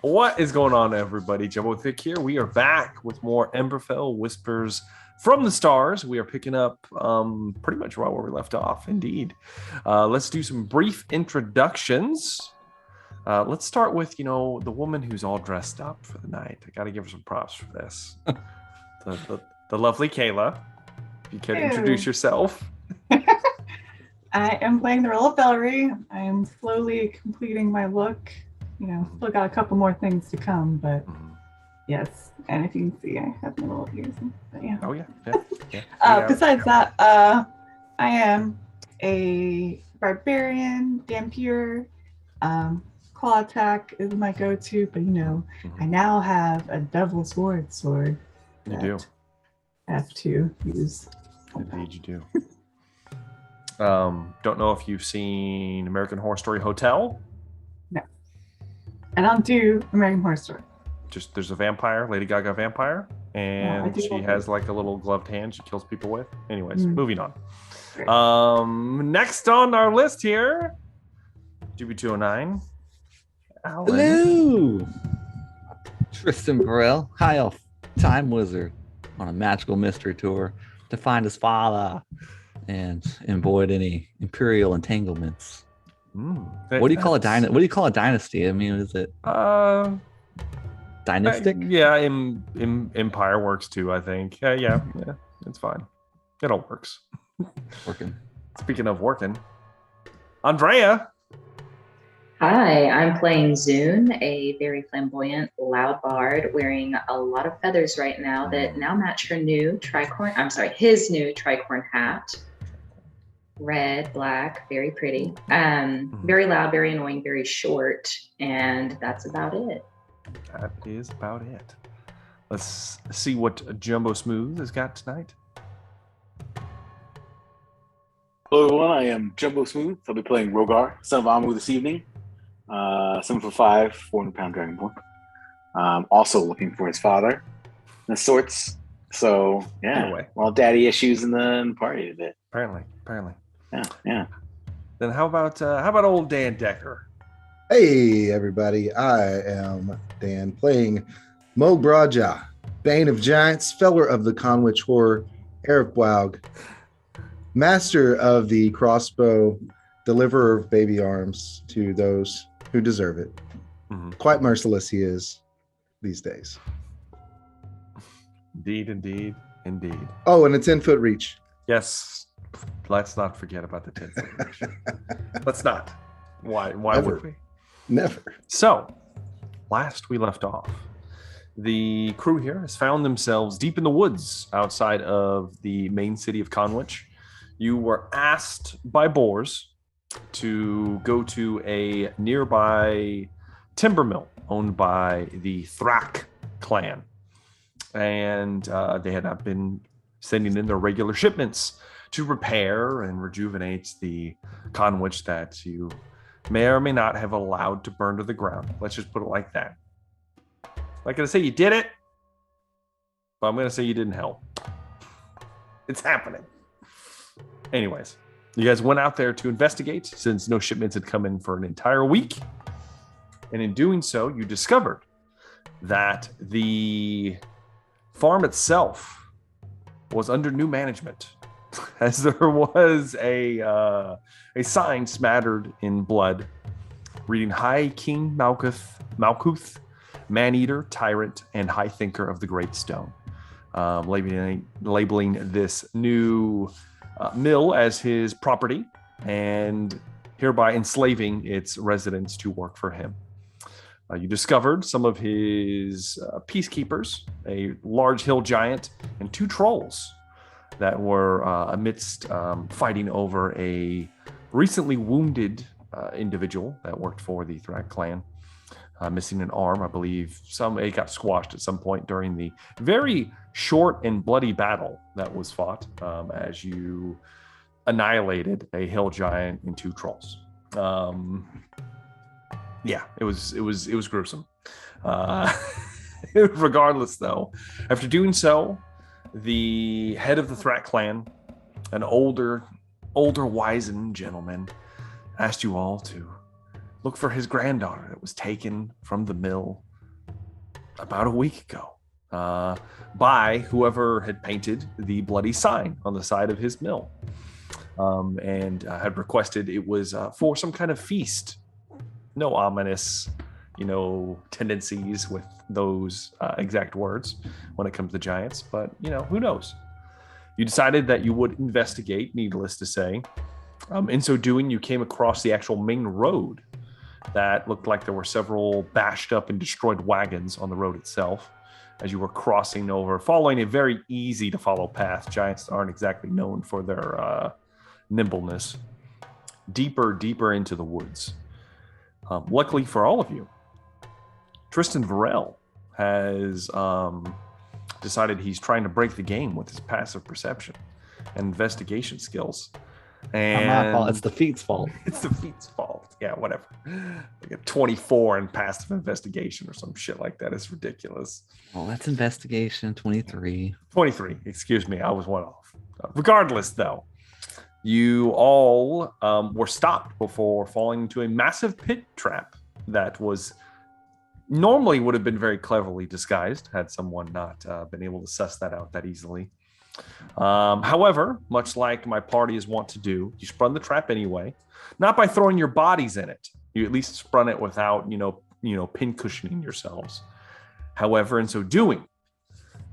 What is going on, everybody? Jumbo Thick here. We are back with more Emberfell Whispers from the Stars. We are picking up pretty much right where we left off, indeed. Let's do some brief introductions. Let's start with, the woman who's all dressed up for the night. I got to give her some props for this. the lovely Kayla. If you care to introduce yourself. I am playing the role of Velree. I am slowly completing my look. Still got a couple more things to come, but yes. And if you can see, I have my little ears. But yeah. Oh, yeah. Besides that, I am a barbarian, Dampier. Claw attack is my go-to, but I now have a double sword. You do. I have to use. Indeed, you do. Don't know if you've seen American Horror Story Hotel. No, I don't do American Horror Story. Just there's a vampire, Lady Gaga vampire, and she has like a little gloved hand she kills people with. Anyways, moving on. Great. Next on our list here, GB209. Alan. Hello, Tristan Burrell, High Elf Time Wizard, on a magical mystery tour to find his father and avoid any imperial entanglements. What do you call a dynasty? What do you call a dynasty? I mean, is it dynastic? Empire works too. I think. Yeah, it's fine. It all works. Working. Speaking of working, Andrea. Hi, I'm playing Zune, a very flamboyant, loud bard wearing a lot of feathers right now that now match his new tricorn hat. Red, black, very pretty. Very loud, very annoying, very short, and that's about it. That is about it. Let's see what Jumbo Smooth has got tonight. Hello everyone, I am Jumbo Smooth. I'll be playing Rogar, son of Amu this evening. 7'5", 400-pound dragonborn. Also looking for his father. The sorts. So yeah, Anyway. Well, daddy issues in the party a bit. Apparently. Yeah. Then how about old Dan Decker? Hey everybody, I am Dan playing Mo Braja, Bane of Giants, Feller of the Conwich Horror, Eric Waug, Master of the Crossbow, Deliverer of baby arms to those who deserve it. Quite merciless he is these days. Indeed. Oh, and a 10-foot reach. Yes. Let's not forget about the 10-foot reach. Let's not. Why Never. would we? Never. So, last we left off, the crew here has found themselves deep in the woods outside of the main city of Conwich. You were asked by Boars to go to a nearby timber mill owned by the Thrak clan. And they had not been sending in their regular shipments to repair and rejuvenate the Conwich that you may or may not have allowed to burn to the ground. Let's just put it like that. I'm not going to say you did it, but I'm going to say you didn't help. It's happening. Anyways, you guys went out there to investigate since no shipments had come in for an entire week. And in doing so, you discovered that the farm itself was under new management, as there was a sign smattered in blood reading High King Malkuth, Man-Eater, Tyrant, and High Thinker of the Great Stone, labeling this new mill as his property and hereby enslaving its residents to work for him. You discovered some of his peacekeepers, a large hill giant, and 2 trolls that were amidst fighting over a recently wounded individual that worked for the Thrak clan, missing an arm. I believe it got squashed at some point during the very short and bloody battle that was fought as you annihilated a hill giant and 2 trolls. Yeah, it was gruesome. Regardless, though, after doing so, the head of the Thrak clan, an older wizened gentleman, asked you all to look for his granddaughter that was taken from the mill about a week ago by whoever had painted the bloody sign on the side of his mill, and had requested it was for some kind of feast. No ominous, tendencies with those exact words when it comes to giants, but who knows? You decided that you would investigate, needless to say. In so doing, you came across the actual main road that looked like there were several bashed up and destroyed wagons on the road itself as you were crossing over, following a very easy to follow path. Giants aren't exactly known for their nimbleness. Deeper into the woods. Luckily for all of you, Tristan Varel has decided he's trying to break the game with his passive perception and investigation skills. And Not my fault. It's the feet's fault. It's the feet's fault. Yeah, whatever. Like a 24 in passive investigation or some shit like that. It's ridiculous. Well, that's investigation 23. 23. Excuse me. I was one off. Regardless, though, you all were stopped before falling into a massive pit trap that was normally would have been very cleverly disguised had someone not been able to suss that out that easily. However, much like my party is wont to do, you sprung the trap anyway, not by throwing your bodies in it. You at least sprung it without, pin cushioning yourselves. However, in so doing,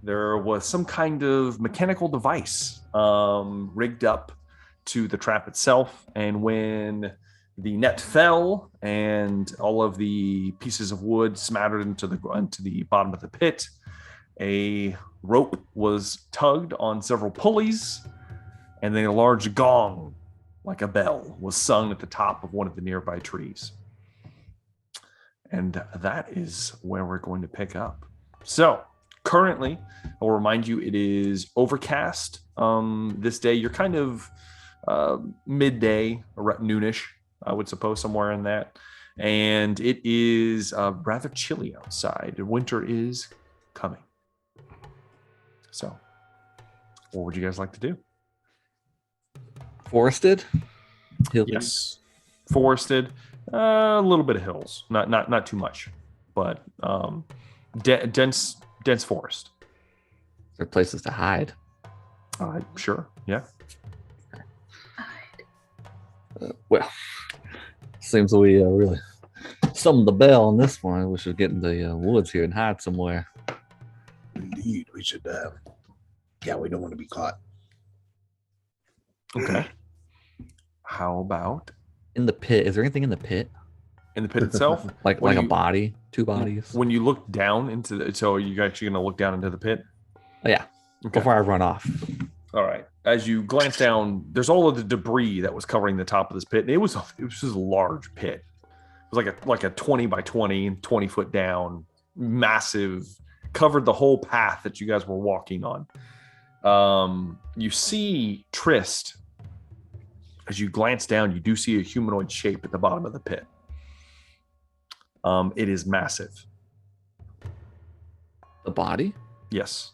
there was some kind of mechanical device rigged up to the trap itself, and when the net fell and all of the pieces of wood smattered into the bottom of the pit, a rope was tugged on several pulleys, and then a large gong, like a bell, was sung at the top of one of the nearby trees. And that is where we're going to pick up. So, currently, I'll remind you, it is overcast. This day, you're kind of midday, noonish, I would suppose, somewhere in that. And it is rather chilly outside. Winter is coming. So, what would you guys like to do? Forested? Yes, forested. A little bit of hills, not too much, but dense forest. There are places to hide. Sure, yeah. Well, seems we really summoned the bell on this one. We should get in the woods here and hide somewhere. Indeed, we should. We don't want to be caught. Okay. How about in the pit? Is there anything in the pit? In the pit itself? like a body, two bodies? When you look down into the, so are you actually going to look down into the pit? Yeah. Okay. Before I run off. All right. As you glance down, there's all of the debris that was covering the top of this pit. And it was just a large pit. It was like a 20 by 20, 20 foot down, massive, covered the whole path that you guys were walking on. You see Trist. As you glance down, you do see a humanoid shape at the bottom of the pit. It is massive. The body? Yes.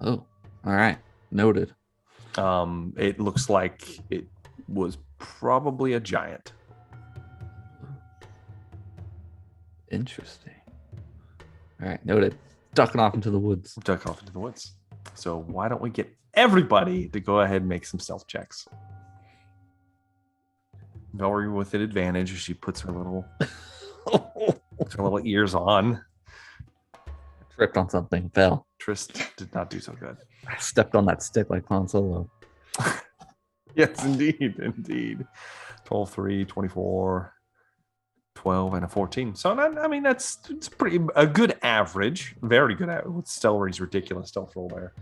Oh, all right. Noted. It looks like it was probably a giant. Interesting. All right. Noted. Ducking off into the woods. Duck off into the woods. So why don't we get everybody to go ahead and make some stealth checks? Velree with an advantage as she puts her little ears on. Tripped on something, fell. Trist did not do so good. I stepped on that stick like Han Solo. Yes, indeed. 12, 3, 24, 12, and a 14. So, it's a good average. Very good average. With Velree's ridiculous stealth roll there.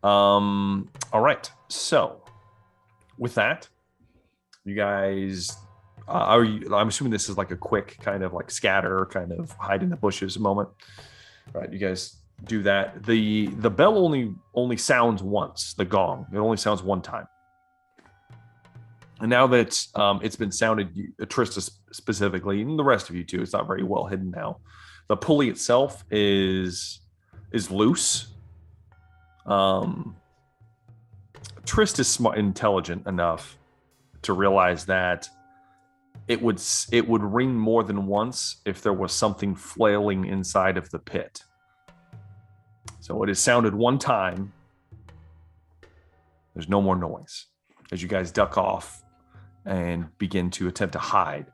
All right. So, with that, you guys, I'm assuming this is like a quick kind of like scatter, kind of hide in the bushes moment. All right, you guys do that. The bell only sounds once, the gong. It only sounds one time. And now that it's been sounded, Trista specifically, and the rest of you too, it's not very well hidden now. The pulley itself is loose. Trist is intelligent enough to realize that it would ring more than once if there was something flailing inside of the pit. So it has sounded one time. There's no more noise as you guys duck off and begin to attempt to hide.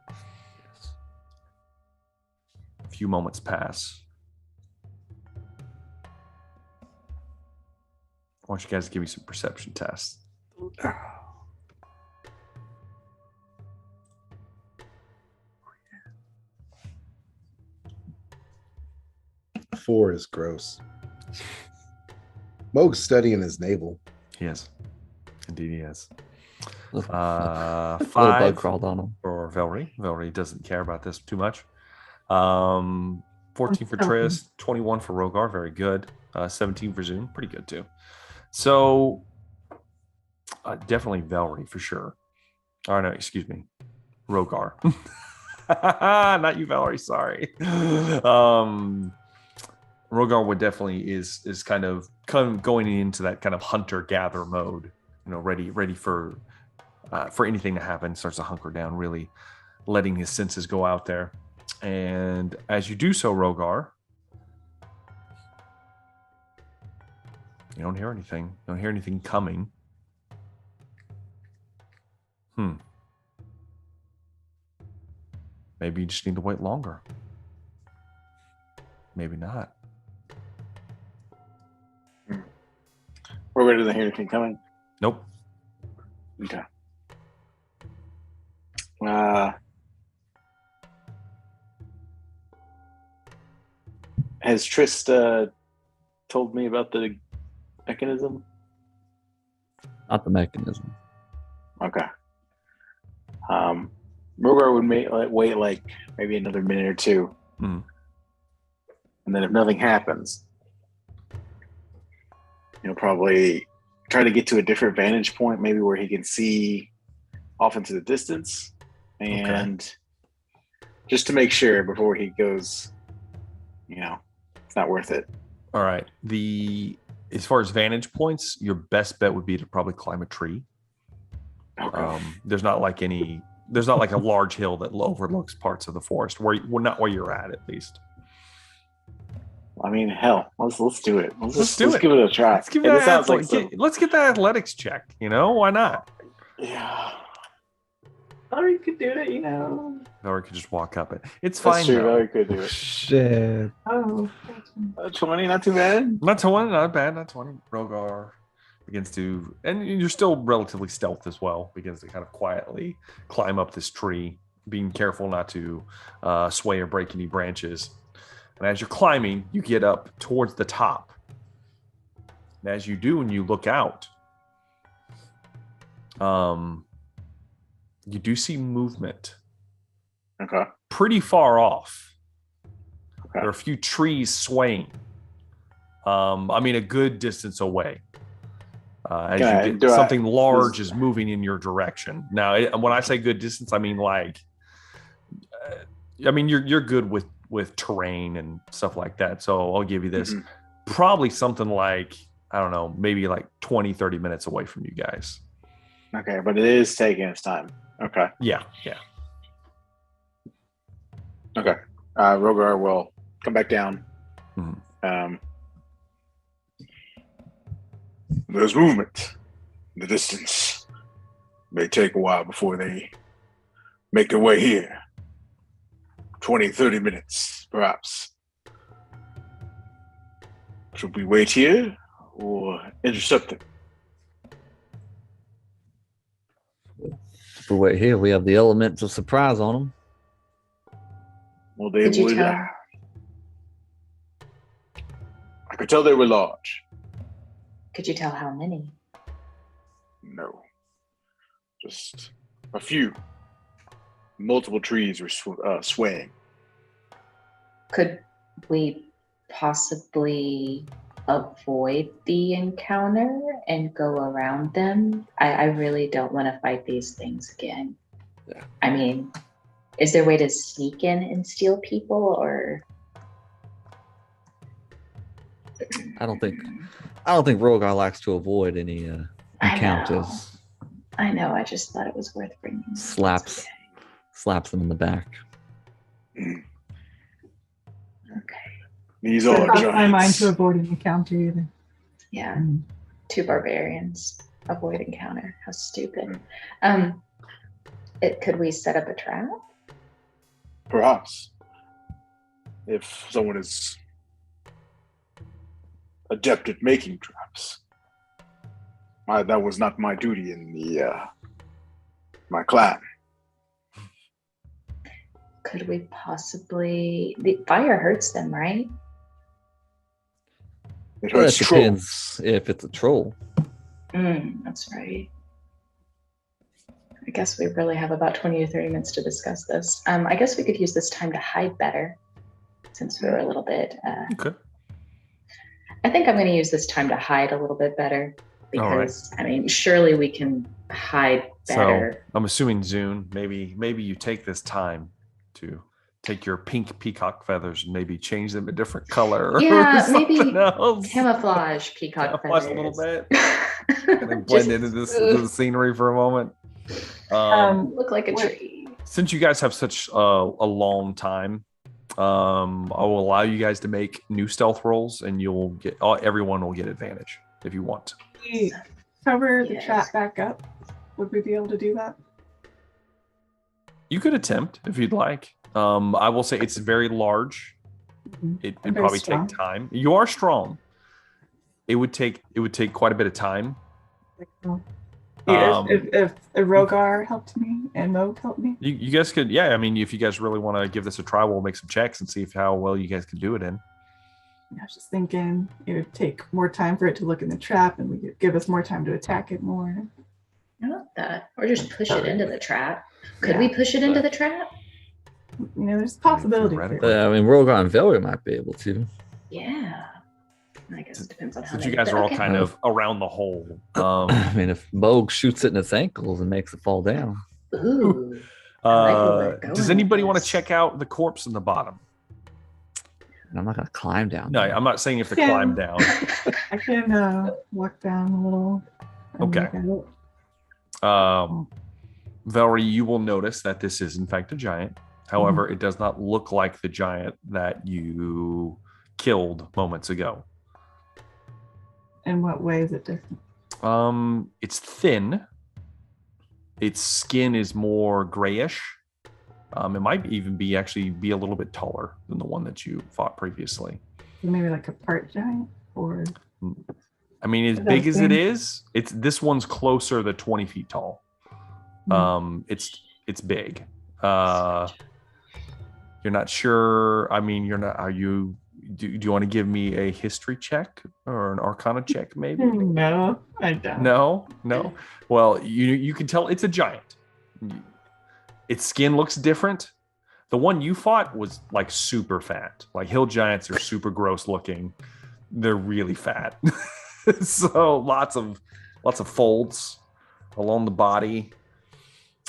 A few moments pass. I want you guys to give me some perception tests. 4 is gross. Moog's studying his navel. He is. Indeed he is. Little 5 bug crawled on him. for Velree. Velree doesn't care about this too much. 14 for Triss, 21 for Rogar, very good. 17 for Zoom, pretty good too. So definitely Velree for sure. Oh no, excuse me, Rogar. Not you, Velree. Sorry. Rogar would definitely is kind of going into that kind of hunter gatherer mode. You know, ready for anything to happen. Starts to hunker down, really letting his senses go out there. And as you do so, Rogar, you don't hear anything. You don't hear anything coming. Maybe you just need to wait longer. Maybe not. Rogar doesn't hear anything coming. Nope. Okay. Has Trist told me about the mechanism? Not the mechanism. Okay. Rogar would wait like maybe another minute or two. Mm. And then if nothing happens, he'll probably try to get to a different vantage point, maybe where he can see off into the distance. And just to make sure before he goes, it's not worth it. All right. As far as vantage points, your best bet would be to probably climb a tree. Okay. There's not like a large hill that overlooks parts of the forest not where you're at least. I mean, hell, let's do it. Let's do it. Give it a try. Let's get that athletics check. Why not? Yeah. Or you could do it, Or you could just walk up it. It's fine. That's true. Though. You could do it. Shit. Oh. 20, not too bad. Not 20, not bad. Not 20. Rogar begins to, and you're still relatively stealth as well, begins to kind of quietly climb up this tree, being careful not to sway or break any branches. And as you're climbing, you get up towards the top. And as you do, and you look out, you do see movement. Okay. Pretty far off. Okay. There are a few trees swaying. A good distance away. Something large is moving in your direction. Now, when I say good distance, I mean you're good with terrain and stuff like that. So I'll give you this. Mm-hmm. Probably something like, I don't know, maybe like 20, 30 minutes away from you guys. Okay, but it is taking its time. Okay. Yeah. Okay. Rogar will come back down. Mm-hmm. There's movement in the distance. May take a while before they make their way here. 20, 30 minutes, perhaps. Should we wait here or intercept them? If we wait here, we have the elements of surprise on them. Well, they Could you would. tell? I could tell they were large. Could you tell how many? No. Just a few. Multiple trees were swaying. Could we possibly avoid the encounter and go around them? I really don't want to fight these things again. Yeah. I mean, is there a way to sneak in and steal people, or? I don't think Rogar likes to avoid any encounters. I know. I just thought it was worth bringing. Slaps them in the back. Okay. These It are crossed my mind giants. to avoid an encounter either. Yeah. Mm. 2 barbarians avoid encounter. How stupid. Could we set up a trap? Perhaps. If someone is adept at making traps. That was not my duty in my clan. Could we possibly... The fire hurts them, right? It Well, hurts that trolls. depends if it's a troll. That's right. I guess we really have about 20 to 30 minutes to discuss this. I guess we could use this time to hide better, since we were a little bit... Okay. I think I'm going to use this time to hide a little bit better, because, I mean, surely we can hide better. So I'm assuming, Zune, maybe you take this time to take your pink peacock feathers and maybe change them a different color. Yeah, or maybe something else. camouflage peacock Camouflage feathers. a little bit. And then blend into the scenery for a moment. Look like a tree. Since you guys have such a long time, I will allow you guys to make new stealth rolls, and you'll get everyone will get advantage if you want. We cover the Yes. trap back up. Would we be able to do that? You could attempt if you'd like. I will say it's very large. It'd I'm very probably strong. take time. You are strong. It would take quite a bit of time. If Rogar helped me and Moog helped me. You guys could, yeah. I mean, if you guys really want to give this a try, we'll make some checks and see how well you guys can do it in. I was just thinking it would take more time for it to look in the trap, and we could give us more time to attack it more. I love that. Or just push it into the trap. Could Yeah. we push it into the trap? You know, there's a possibility. Theoretically. I mean, Rogar and Velree might be able to. Yeah. I guess it depends on how Since they you guys but are all okay. kind of around the hole. I mean, if Moog shoots it in its ankles and makes it fall down. Ooh. I like where we're going Does anybody with want to this. check out the corpse in the bottom? And I'm not going to climb down. No, there. I'm not saying if to Yeah. climb down. I can walk down a little. and Okay. look at it. Velree, you will notice that this is in fact a giant. However, it does not look like the giant that you killed moments ago. In what way is it different? It's thin. Its skin is more grayish. It might even be a little bit taller than the one that you fought previously. Maybe like a part giant, or I mean, as Is that big as it thin? is, this one's closer to 20 feet tall. It's big. You're not sure. I mean, you're not. Are you? Do you want to give me a history check or an Arcana check, maybe? no, I don't. No. Well, you can tell it's a giant. Its skin looks different. The one you fought was like super fat. Like hill giants are super gross looking. They're really fat. So lots of folds along the body.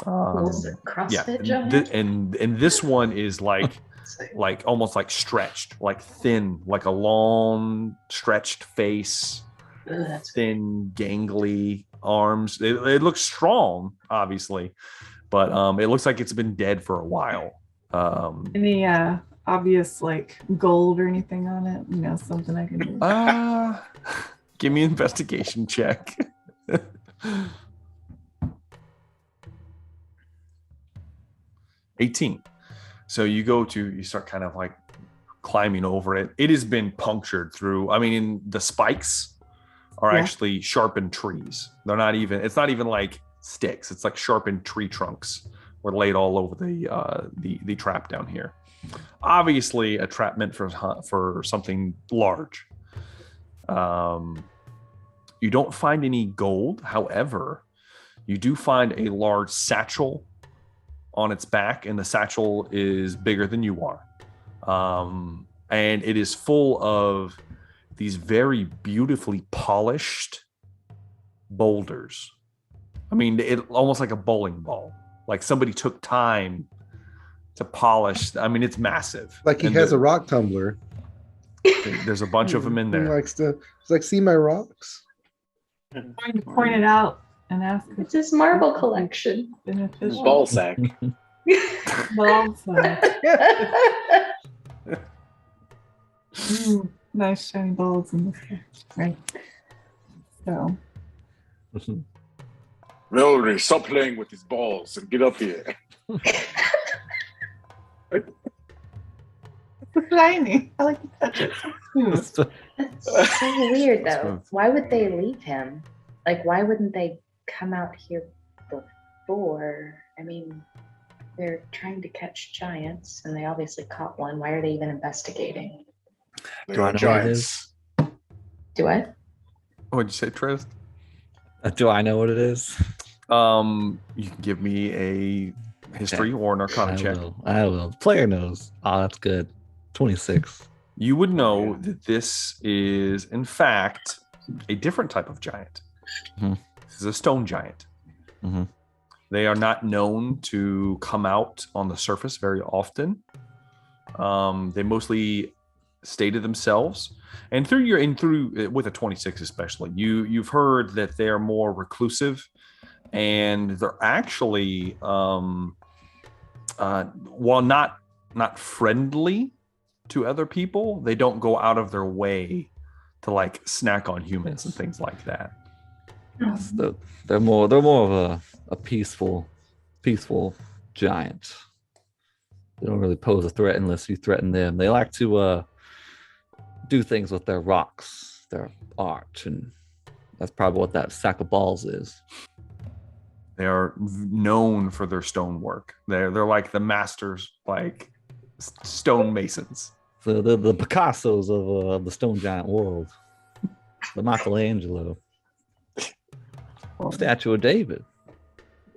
Is it CrossFit giant? And this one is like almost like stretched, like thin, like a long stretched face, Ooh, that's thin, gangly arms. It looks strong, obviously, but it looks like it's been dead for a while. Any obvious like gold or anything on it? You know, something I can do. Give me an investigation check. 18. So you start kind of like climbing over it. It has been punctured through. I mean, the spikes are actually sharpened trees. It's not even like sticks. It's like sharpened tree trunks were laid all over the trap down here. Obviously a trap meant for something large. You don't find any gold. However, you do find a large satchel on its back, and the satchel is bigger than you are. And it is full of these very beautifully polished boulders. I mean, it almost like a bowling ball. Like somebody took time to polish. I mean, it's massive. Like he And has a rock tumbler. There's a bunch of them in He there. likes to. He's like, see my rocks. I'm going to point it out and ask if It's his marble collection. it's beneficial. Ball sack. Balls, Nice shiny balls in this guy. Right. So. Velree, stop playing with his balls and get up here. It's shiny. I like to touch it. Smooth. That's so weird, though. Why would they leave him? Like, why wouldn't they come out here before? I mean, they're trying to catch giants, and they obviously caught one. Why are they even investigating? They Do I are know what it is? Do what? What'd you say, Trist? Do I know what it is? You can give me a history or an arcana check. I will. Player knows. Oh, that's good. 26. You would know that this is, in fact, a different type of giant. Mhm. This is a stone giant. Mhm. They are not known to come out on the surface very often. They mostly stay to themselves, and through with a 26 especially, you've heard that they're more reclusive, and they're actually, while not friendly to other people, they don't go out of their way to like snack on humans and things like that. Yes, they're more of a peaceful giant. They don't really pose a threat unless you threaten them. They like to do things with their rocks, their art, and that's probably what that sack of balls is. They are known for their stonework. They're like the masters, like stone masons. So the Picassos of the stone giant world. The Michelangelo. Statue of David.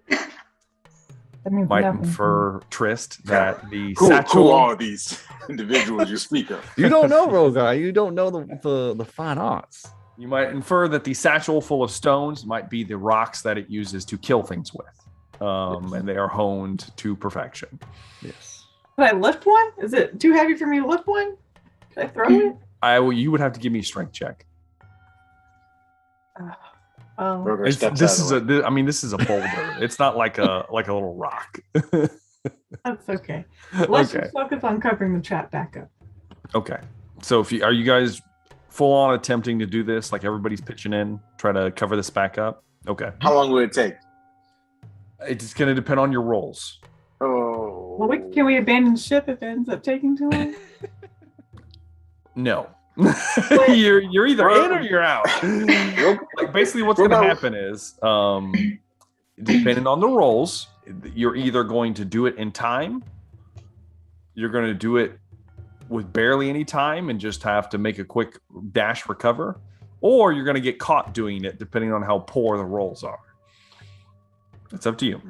That means Might nothing to infer, Trist, that the Who satchel. are these individuals you speak of? You don't know Rogar. You don't know the fine arts. You might infer that the satchel full of stones might be the rocks that it uses to kill things with, and they are honed to perfection. Yes. Can I lift one? Is it too heavy for me to lift one? Can I throw it? You would have to give me a strength check. Oh, Rogar steps This out of the way. this is a boulder. It's not like a little rock. that's okay. Let's Okay. just focus on covering the trap back up. Okay. So are you guys full on attempting to do this? Like everybody's pitching in, try to cover this back up? Okay. How long will it take? It's going to depend on your rolls. Oh. Well, can we abandon ship if it ends up taking too long? No. you're either in or you're out. Like basically what's going to happen is depending on the rolls, you're either going to do it in time, you're going to do it with barely any time and just have to make a quick dash for cover, or you're going to get caught doing it depending on how poor the rolls are. It's up to you.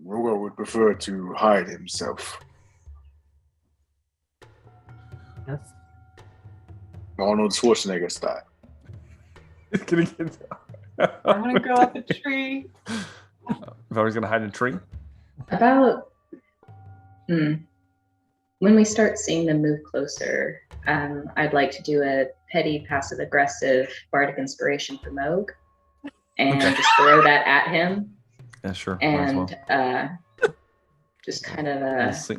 Rogar would prefer to hide himself. Yes. Arnold Schwarzenegger style. It's going to get I'm gonna go up a tree. If I was going to hide in a tree. About when we start seeing them move closer, I'd like to do a petty passive aggressive bardic inspiration for Moog and just throw that at him. Yeah, sure. Might as And just kind of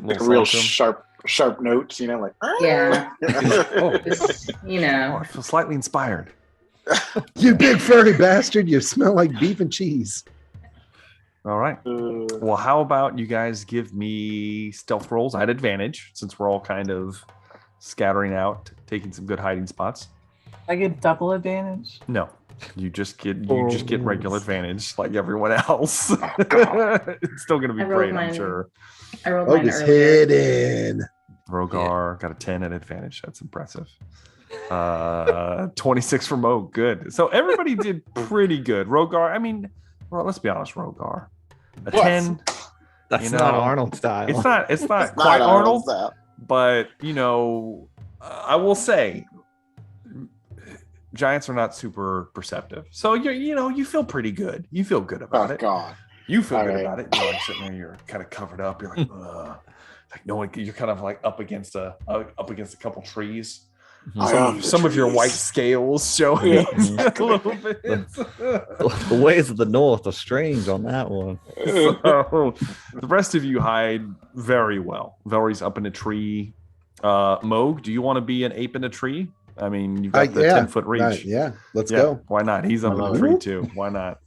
Like a real sharp notes, you know, like yeah, oh, just, you know. I feel slightly inspired. You big furry bastard! You smell like beef and cheese. All right. Well, how about you guys give me stealth rolls? I had advantage since we're all kind of scattering out, taking some good hiding spots. I get double advantage. No, you just get regular advantage like everyone else. It's still gonna be I rolled great, I'm mine. sure. I rolled Oh, mine it's earlier. hidden. Rogar got a 10 at advantage. That's impressive. 26 for Mo. Good. So everybody did pretty good. Rogar, I mean, well, let's be honest, Rogar. A What? 10. That's You not know, Arnold style. It's not It's quite not Arnold, style. but I will say giants are not super perceptive. So you feel pretty good. You feel good about Oh it. God. You feel All good right. about it. You're like sitting there, you're kind of covered up. You're like, ugh. Like no one. You're kind of like up against a couple trees. Some of your white scales showing a little bit. The ways of the north are strange on that one. So, the rest of you hide very well. Velree's up in a tree. Moog, do you want to be an ape in a tree? I mean, you've got the 10-foot reach. Let's go. Why not? He's up in the tree too. Why not?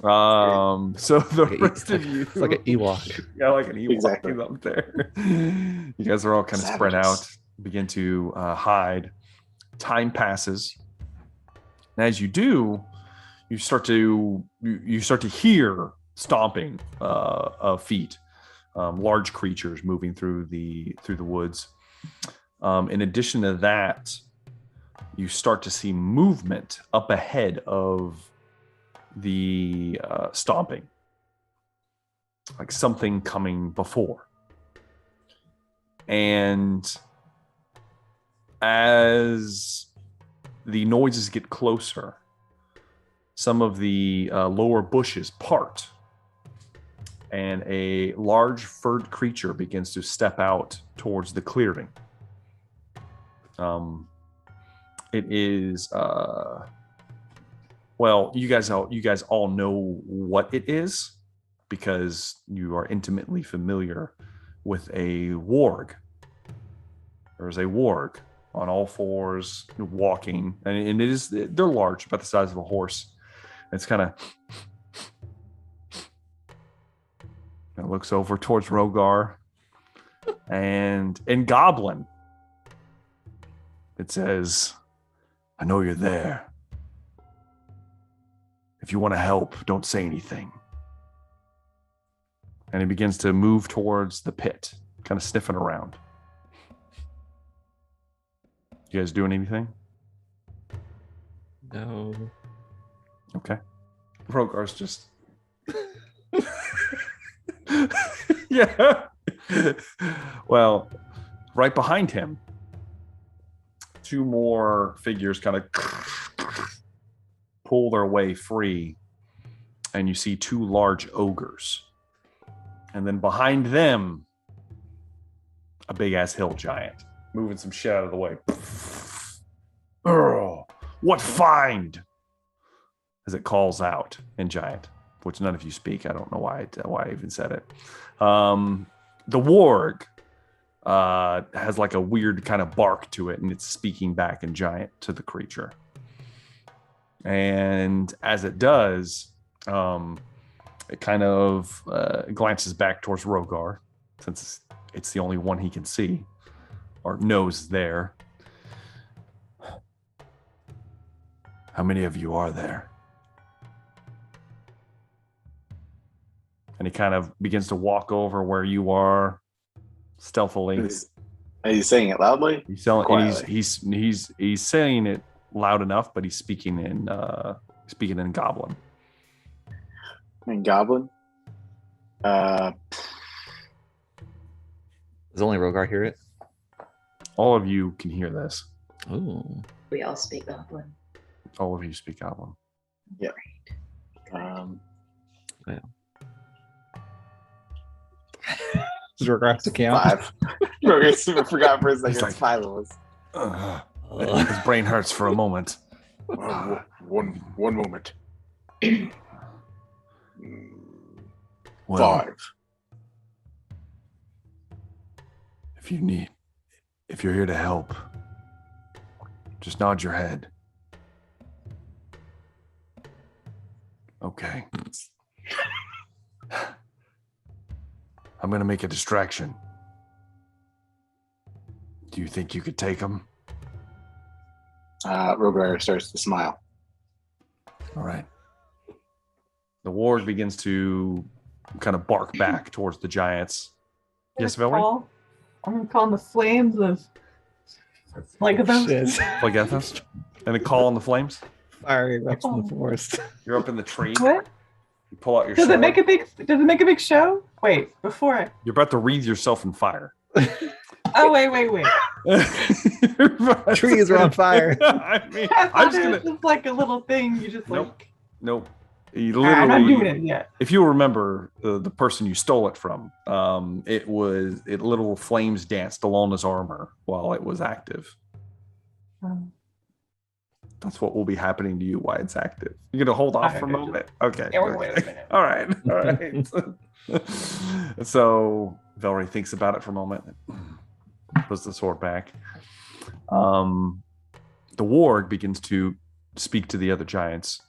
So the rest of you, it's like an Ewok. Yeah, like an Ewok. Exactly. Is up there. You guys are all kind of spread out, begin to hide. Time passes, and as you do, you start to hear stomping of feet, large creatures moving through the woods. In addition to that, you start to see movement up ahead of the stomping, like something coming before. And as the noises get closer, some of the lower bushes part, and a large furred creature begins to step out towards the clearing. It is well, you guys all know what it is because you are intimately familiar with a warg. There's a warg on all fours, walking, and they're large, about the size of a horse. It's kind of looks over towards Rogar, and in Goblin, it says, "I know you're there. If you want to help, don't say anything." And he begins to move towards the pit, kind of sniffing around. You guys doing anything? No. Okay. Rogar's just... Yeah. Well, right behind him, two more figures kind of pull their way free, and you see two large ogres. And then behind them, a big-ass hill giant, moving some shit out of the way. "Oh, what find?" As it calls out in giant, which none of you speak. I don't know why I even said it. The warg has like a weird kind of bark to it, and it's speaking back in giant to the creature. And as it does, it kind of glances back towards Rogar, since it's the only one he can see or knows there. "How many of you are there?" And he kind of begins to walk over where you are, stealthily. Are you saying it loudly? He's saying it loud enough, but he's speaking in Goblin. In Goblin? Does only Rogar hear it? All of you can hear this. Oh. We all speak Goblin. All of you speak Goblin. Yeah. Does Rogar have to count? 5. Rogar forgot for a second. He's like, 5 of us. His brain hurts for a moment. One moment. Well, 5. If you're here to help, just nod your head. Okay. I'm going to make a distraction. Do you think you could take him? Rogar starts to smile. All right. The warg begins to kind of bark back towards the giants. Yes, Velree? I'm going to call them the flames of Phlegethos. Phlegethos? And a call on the flames? Fire erupts in the forest. You're up in the tree. What? You pull out your Does sword. it make a big show? Wait, before I... You're about to wreathe yourself in fire. Oh, wait. Trees are on fire. I mean, I I'm thought just it gonna... was just like a little thing you just Nope. You I'm not doing literally, it yet. if you remember the person you stole it from, it little flames danced along his armor while it was active. That's what will be happening to you while it's active. You're gonna hold off for a moment? Okay. Yeah, wait a minute. All right. So Velree thinks about it for a moment. puts the sword back. The warg begins to speak to the other giants.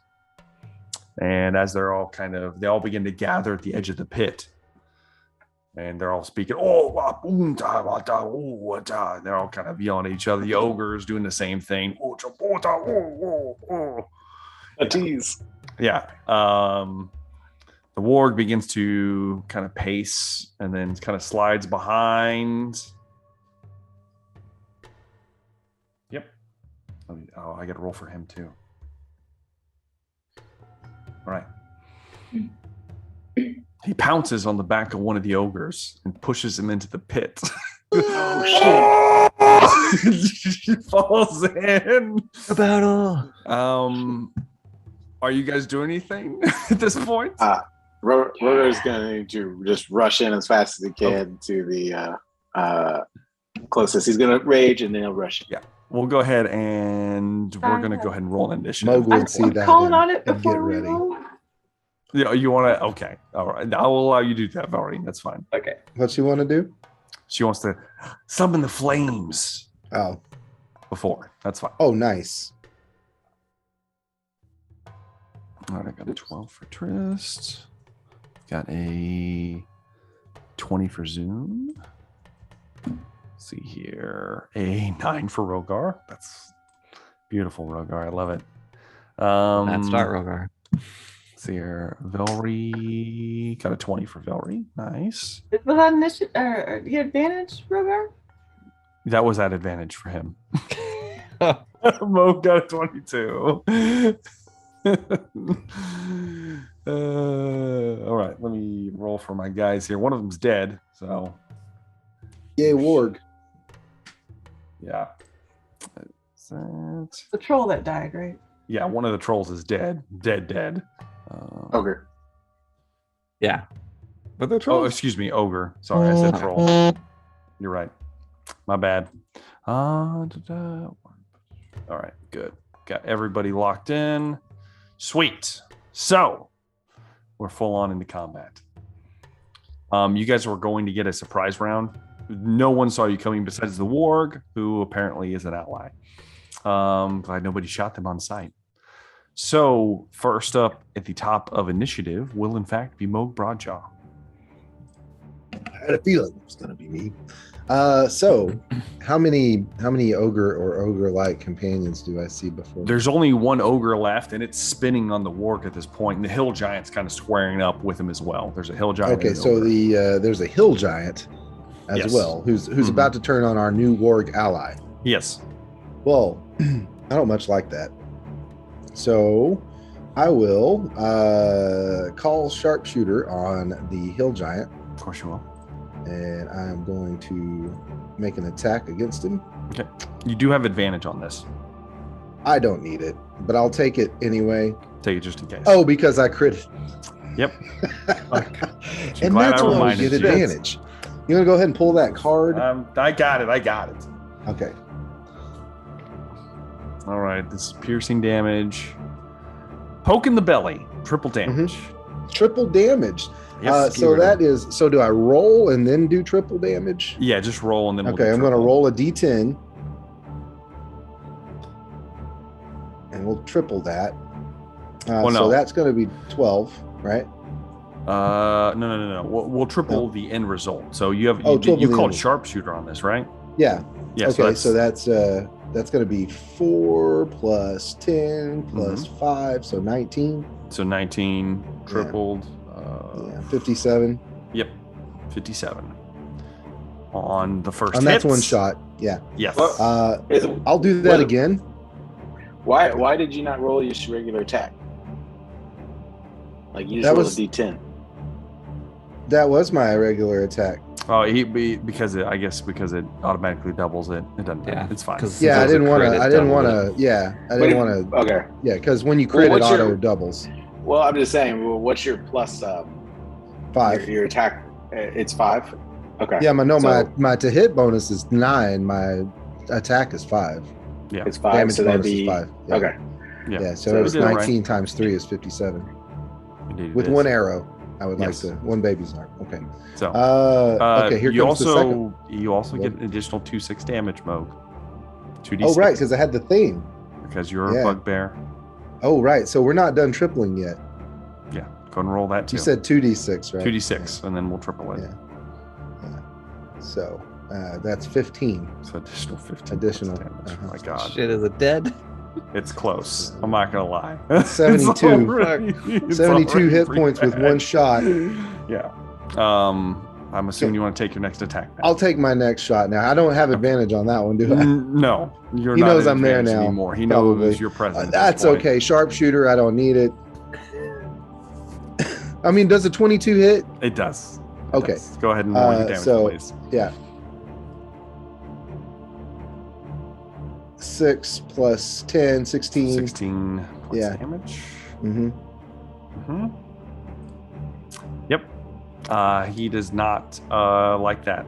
And as they all begin to gather at the edge of the pit. And they're all speaking, they're all kind of yelling at each other. The ogre's doing the same thing. A tease. Yeah. The warg begins to kind of pace and then kind of slides behind. Yep. Oh, I got to roll for him too. All right. He pounces on the back of one of the ogres and pushes him into the pit. Oh shit! She falls in. A battle. Are you guys doing anything at this point? Rotor's going to just rush in as fast as he can to the closest. He's going to rage and then he'll rush. Yeah. We'll go ahead and we're going to go ahead and roll an initiative. Moog would see that calling on it and get before we ready. roll. Yeah, you want to? Okay. All right. I will allow you to do that, Velree. That's fine. Okay. What you want to do? She wants to summon the flames Oh, before. That's fine. oh, nice. All right. I got a 12 for Trist. Got a 20 for Zoom. Let's see here. A 9 for Rogar. That's beautiful, Rogar. I love it. Let's start, Rogar. See here. Velree. Got a 20 for Velree. Nice. Was that initiative or the advantage, Rogar? That was at advantage for him. Mo got a 22. All right, let me roll for my guys here. One of them's dead, so Yay, warg. yeah. That's it. The troll that died, right? Yeah, one of the trolls is dead. Dead. Okay. Yeah. But they're Oh, trolls. excuse me, ogre. Sorry, I said troll. You're right. My bad. All right, good. Got everybody locked in. Sweet. So we're full on into combat. You guys were going to get a surprise round. No one saw you coming besides the warg, who apparently is an ally. Glad nobody shot them on sight. So first up at the top of initiative will in fact be Moog Broadjaw. I had a feeling it was going to be me. So how many ogre or ogre-like companions do I see before? There's only one ogre left, and it's spinning on the warg at this point, and the hill giant's kind of squaring up with him as well. There's a hill giant. Okay, and an so ogre. there's a hill giant as Yes. well, who's about to turn on our new warg ally. Yes. Well, I don't much like that. So I will call sharpshooter on the hill giant, Of course you will. and I am going to make an attack against him. Okay. You do have advantage on this. I don't need it, but I'll take it anyway. Take it just in case. Oh, because I crit. Yep. And glad that's I why we reminded get you. advantage. You want to go ahead and pull that card? I got it. Okay. All right. This is piercing damage. Poke in the belly. Triple damage. Triple damage. Yes. So that is. So do I roll and then do triple damage? Yeah, just roll and then Okay, I'm going to roll a d10, and we'll triple that. Well, no. So that's going to be 12, right? No. We'll triple the end result. So you have triple you the called end. sharpshooter on this, right? Yeah. Yeah. Okay, so that's going to be 4 plus 10 plus 5, so 19. So 19 tripled. Yeah, 57. Yep, 57 on the first. And that's hits. one shot. Yeah. Yes. I'll do that again. Why did you not roll your regular attack? Like you just That rolled was- a d10. That was my regular attack. Oh, because it automatically doubles it. It doesn't. Yeah, It's fine. 'cause- Yeah, I Since it was didn't a want to. crit, I it didn't doubled want to. Yeah, I didn't want to. Okay. Yeah, because when you crit, it what's your- auto doubles. Well, I'm just saying. Well, what's your plus? 5. Your attack. It's 5. Okay. Yeah, So- my to hit bonus is 9. My attack is 5. Yeah. It's 5. Damage So that'd bonus be is 5. Yeah. Okay. Yeah. Yeah, so So it's we did it right. 19 times 3 is 57 Indeed it with is. one arrow. I would Yes. like to. One baby's arm. Okay. So Okay. Here you comes the second. you also get an additional 2/6 damage, Moog. 2d6. Oh, right, because I had the theme. because you're Yeah. a bugbear. Oh, right. So we're not done tripling yet. Yeah, go and roll that too. You said 2d6, right? 2d6, and then we'll triple it. Yeah. So that's 15. So additional 15 Additional. damage. Uh-huh. Oh my god, Shit, is it dead? it's close. I'm not gonna lie. 72. It's already 72 hit pretty points with bad. one shot. Yeah. I'm assuming you want to take your next attack. Now. I'll take my next shot now. I don't have advantage on that one, do I? No, you're He not knows at I'm there advantage now, anymore. He probably. knows your presence. That's okay. Sharpshooter, I don't need it. I mean, does a 22 hit? It does. It Okay. does. Go ahead and roll your damage, so- please. Yeah. 6 plus 10, 16. 16 points Yeah. damage. Mm-hmm. Mm-hmm. Yep. He does not like that.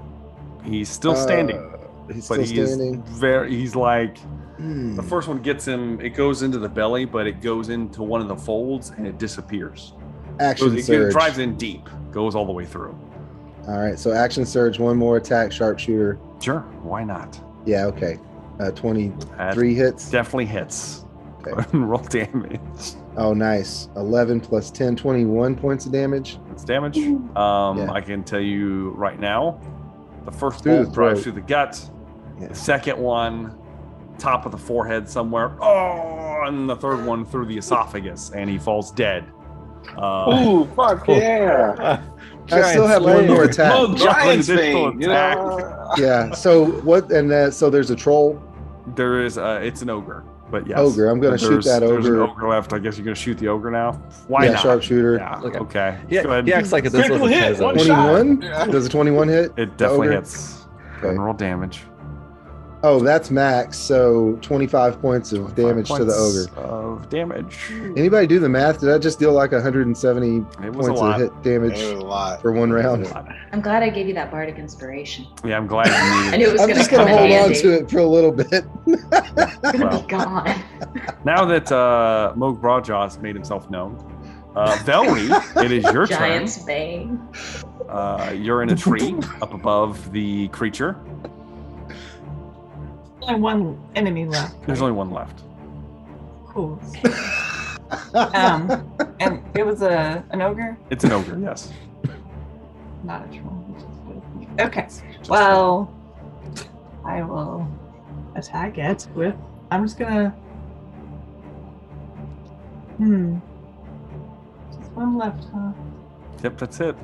He's still standing, He's but still he's standing. he's like Hmm. the first one gets him. It goes into the belly, but it goes into one of the folds and it disappears. Action It surge. drives in deep, goes all the way through. All right. So action surge, one more attack, sharpshooter. Sure, why not? Yeah. Okay. 23 That hits. definitely hits. Okay. Go ahead and roll damage. Oh, nice. 11 plus 10, 21 points of damage. That's damage. Yeah. I can tell you right now, the first Through the bolt drives throat. through the gut. Yeah. The second one, top of the forehead somewhere. Oh, and the third one through the esophagus, and he falls dead. Ooh, fuck yeah! I still have one more attack. Oh, Giants Additional thing, you know? Yeah. So what? And so there's a troll. There is, it's an ogre, but yes. Ogre. I'm gonna But shoot there's- that There's an ogre. ogre left. I guess you're gonna shoot the ogre now. Why Yeah, not? sharpshooter. Yeah. Okay. Okay. Yeah, Go ahead. he acts like this was Critical a hit, peasant. one shot. 21. Yeah. Does a 21 hit? It definitely ogre? hits. Go ahead and roll damage. Oh, that's max. So 25 points of 25 damage to the points ogre. Of damage. Anybody do the math? Did I just deal like 170 It was a points of lot. hit damage It was a lot. for one round? I'm glad I gave you that bardic inspiration. Yeah, I'm glad you needed I knew it was I'm gonna just gonna come in hold on handy. to it for a little bit. It's gonna Well. be gone. Now that Moog Broadjaw's made himself known, Velree, it is your Giant's bane. turn. You're in a tree up above the creature. Only one enemy left. There's only one left. Cool. And it was an ogre, It's an ogre, yes. not a troll. Which is good. Okay. Well, I will attack it with. I'm just gonna. Just one left, huh? Yep, that's it.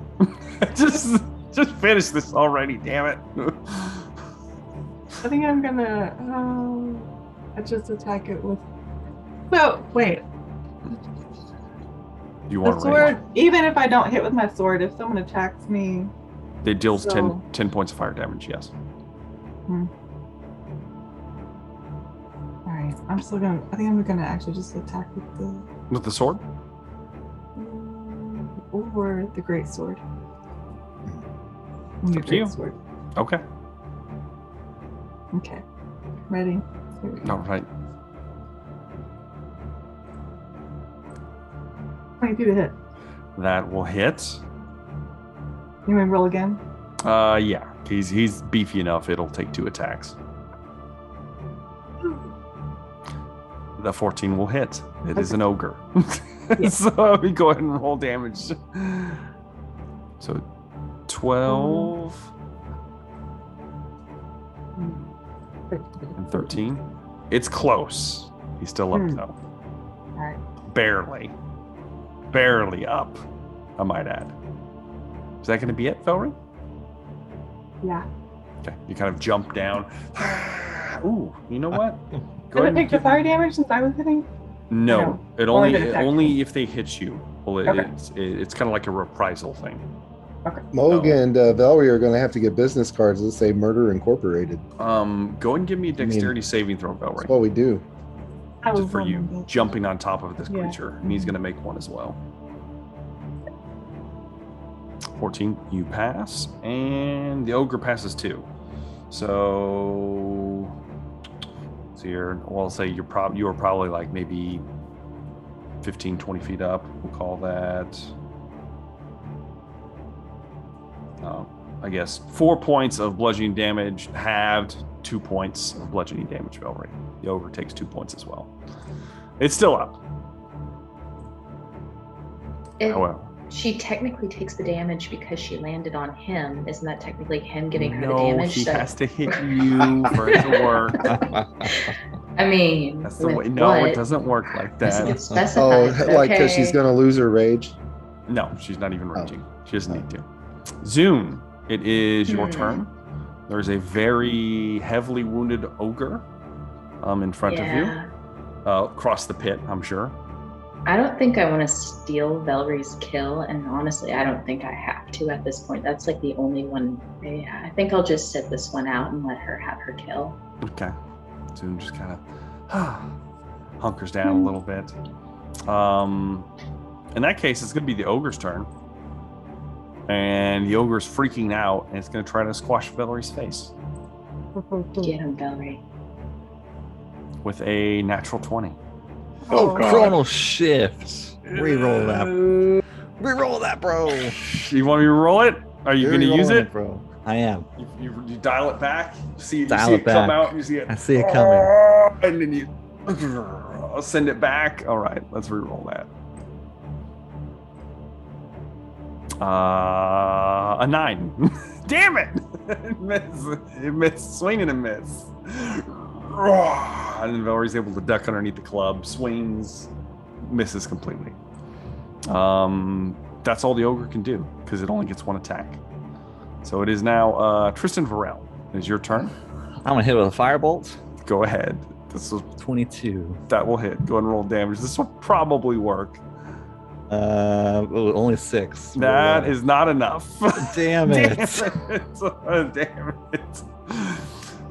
just finish this already, damn it. I think I'm gonna. I just attack it with. No, wait. You The want to sword. Even if I don't hit with my sword, if someone attacks me, It deals So- 10 points of fire damage, yes. all right. I'm still gonna. I think I'm gonna actually just attack with the With the sword? or the great sword. It's up to you. Sword. Okay. Okay. Ready? Here we go. All right. 22 to hit. That will hit. You want me to roll again? Yeah. He's beefy enough, it'll take 2 attacks. The 14 will hit. It is an ogre. Yeah. So we go ahead and roll damage. So 12 and 13. It's close. He's still up though. All right. Barely. Barely up, I might add. Is that going to be it, Velree? Yeah. Okay. You kind of jump down. Ooh, you know what? Go Did it and take the give- fire damage since I was hitting? No, No. it Only only the attack. only if they hit you. Well, Okay. it's kind of like a reprisal thing. Moog and Velree are going to have to get business cards that say Murder Incorporated. Go and give me a dexterity saving throw, That's Velree. what we do. I was Just for you wondering. jumping on top of this Yeah. creature, and he's going to make one as well. 14, you pass, and the ogre passes too. So you're, well, I'll say you were probably like maybe 15, 20 feet up. We'll call that I guess 4 points of bludgeoning damage, halved 2 points of bludgeoning damage, Velree. The ogre takes 2 points as well. It's still up. However, she technically takes the damage because she landed on him. Isn't that technically him giving her the damage? He has to hit you for it to work. I mean, That's the way. No, it doesn't work like that. It's specified, like because she's going to lose her rage? No, she's not even raging. She doesn't need to. Zune, it is your turn. There's a very heavily wounded ogre in front of you. Across the pit, I'm sure. I don't think I want to steal Velree's kill, and honestly, I don't think I have to at this point. That's like the only one. Yeah, I think I'll just sit this one out and let her have her kill. Okay. Zune just kind of hunkers down a little bit. In that case, it's going to be the ogre's turn. And the ogre's freaking out, and it's going to try to squash Velree's face. Get him, Velree. With a natural 20. Oh, chronal shift. Reroll that. Reroll that, bro. You want me to roll it? Are you going to use it? bro? I am. You dial it back. You see it back. come out. You see it. I see it coming. And then you send it back. All right, let's reroll that. A 9. Damn it! It missed. Swing and a miss. And then Velree's able to duck underneath the club. Swings, misses completely. That's all the ogre can do because it only gets one attack. So it is now Tristan Varel. It is your turn. I'm gonna hit with a firebolt. Go ahead. This was 22. That will hit. Go ahead and roll damage. This will probably work. Only 6. That is not enough. Damn it. Damn it.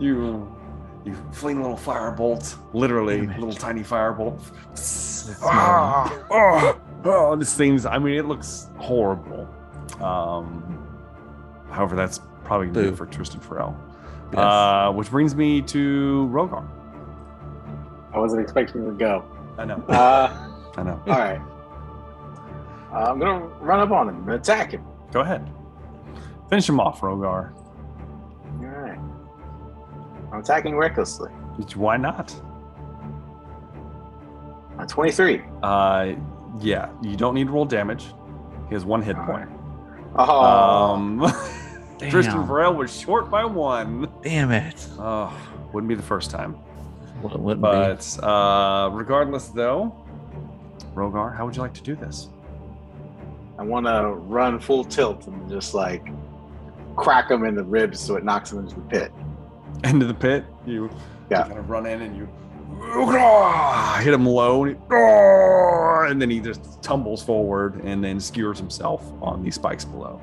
You fling a little firebolt. Literally, a little tiny firebolt. This thing's, I mean, it looks horrible. However, that's probably going to do it for Tristan Farrell. Yes. Which brings me to Rogar. I wasn't expecting to go. I know. I know. All right. I'm going to run up on him and attack him. Go ahead. Finish him off, Rogar. All right. I'm attacking recklessly. Why not? 23. Yeah, you don't need to roll damage. He has 1 hit point. Oh. Tristan Varel was short by 1. Damn it. Oh, wouldn't be the first time. Well, it wouldn't but regardless, though, Rogar, how would you like to do this? I want to run full tilt and just like crack him in the ribs so it knocks him into the pit. Into the pit? You kind of run in and you hit him low, and then he just tumbles forward and then skewers himself on these spikes below.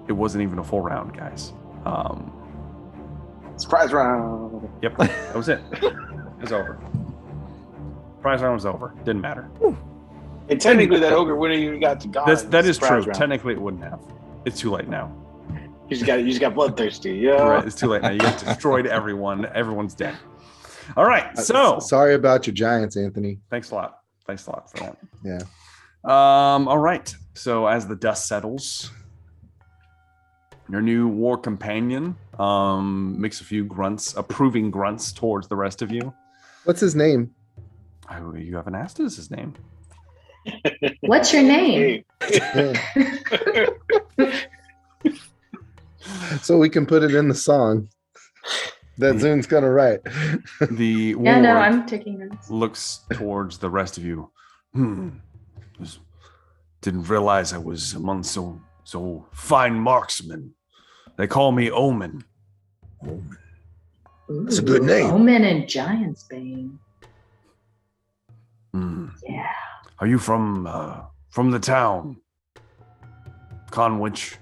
It wasn't even a full round, guys. Surprise round. Yep, that was it. It was over. Prize round was over. Didn't matter. And technically, that ogre wouldn't even got to God. That is true. Round. Technically, it wouldn't have. It's too late now. You just got bloodthirsty. Yeah. Right. It's too late now. You got destroyed everyone. Everyone's dead. All right. So sorry about your giants, Anthony. Thanks a lot. Thanks a lot for that. Yeah. All right. So as the dust settles, your new war companion makes a few grunts, approving grunts towards the rest of you. What's his name? Oh, you haven't asked us his name. What's your name? So we can put it in the song that Zune's gonna write. The yeah, no, I'm taking notes. Looks towards the rest of you. Didn't realize I was among so fine marksmen. They call me Omen. Omen. That's a good name. Omen and Giant's Bane. Yeah. Are you from the town? Conwich?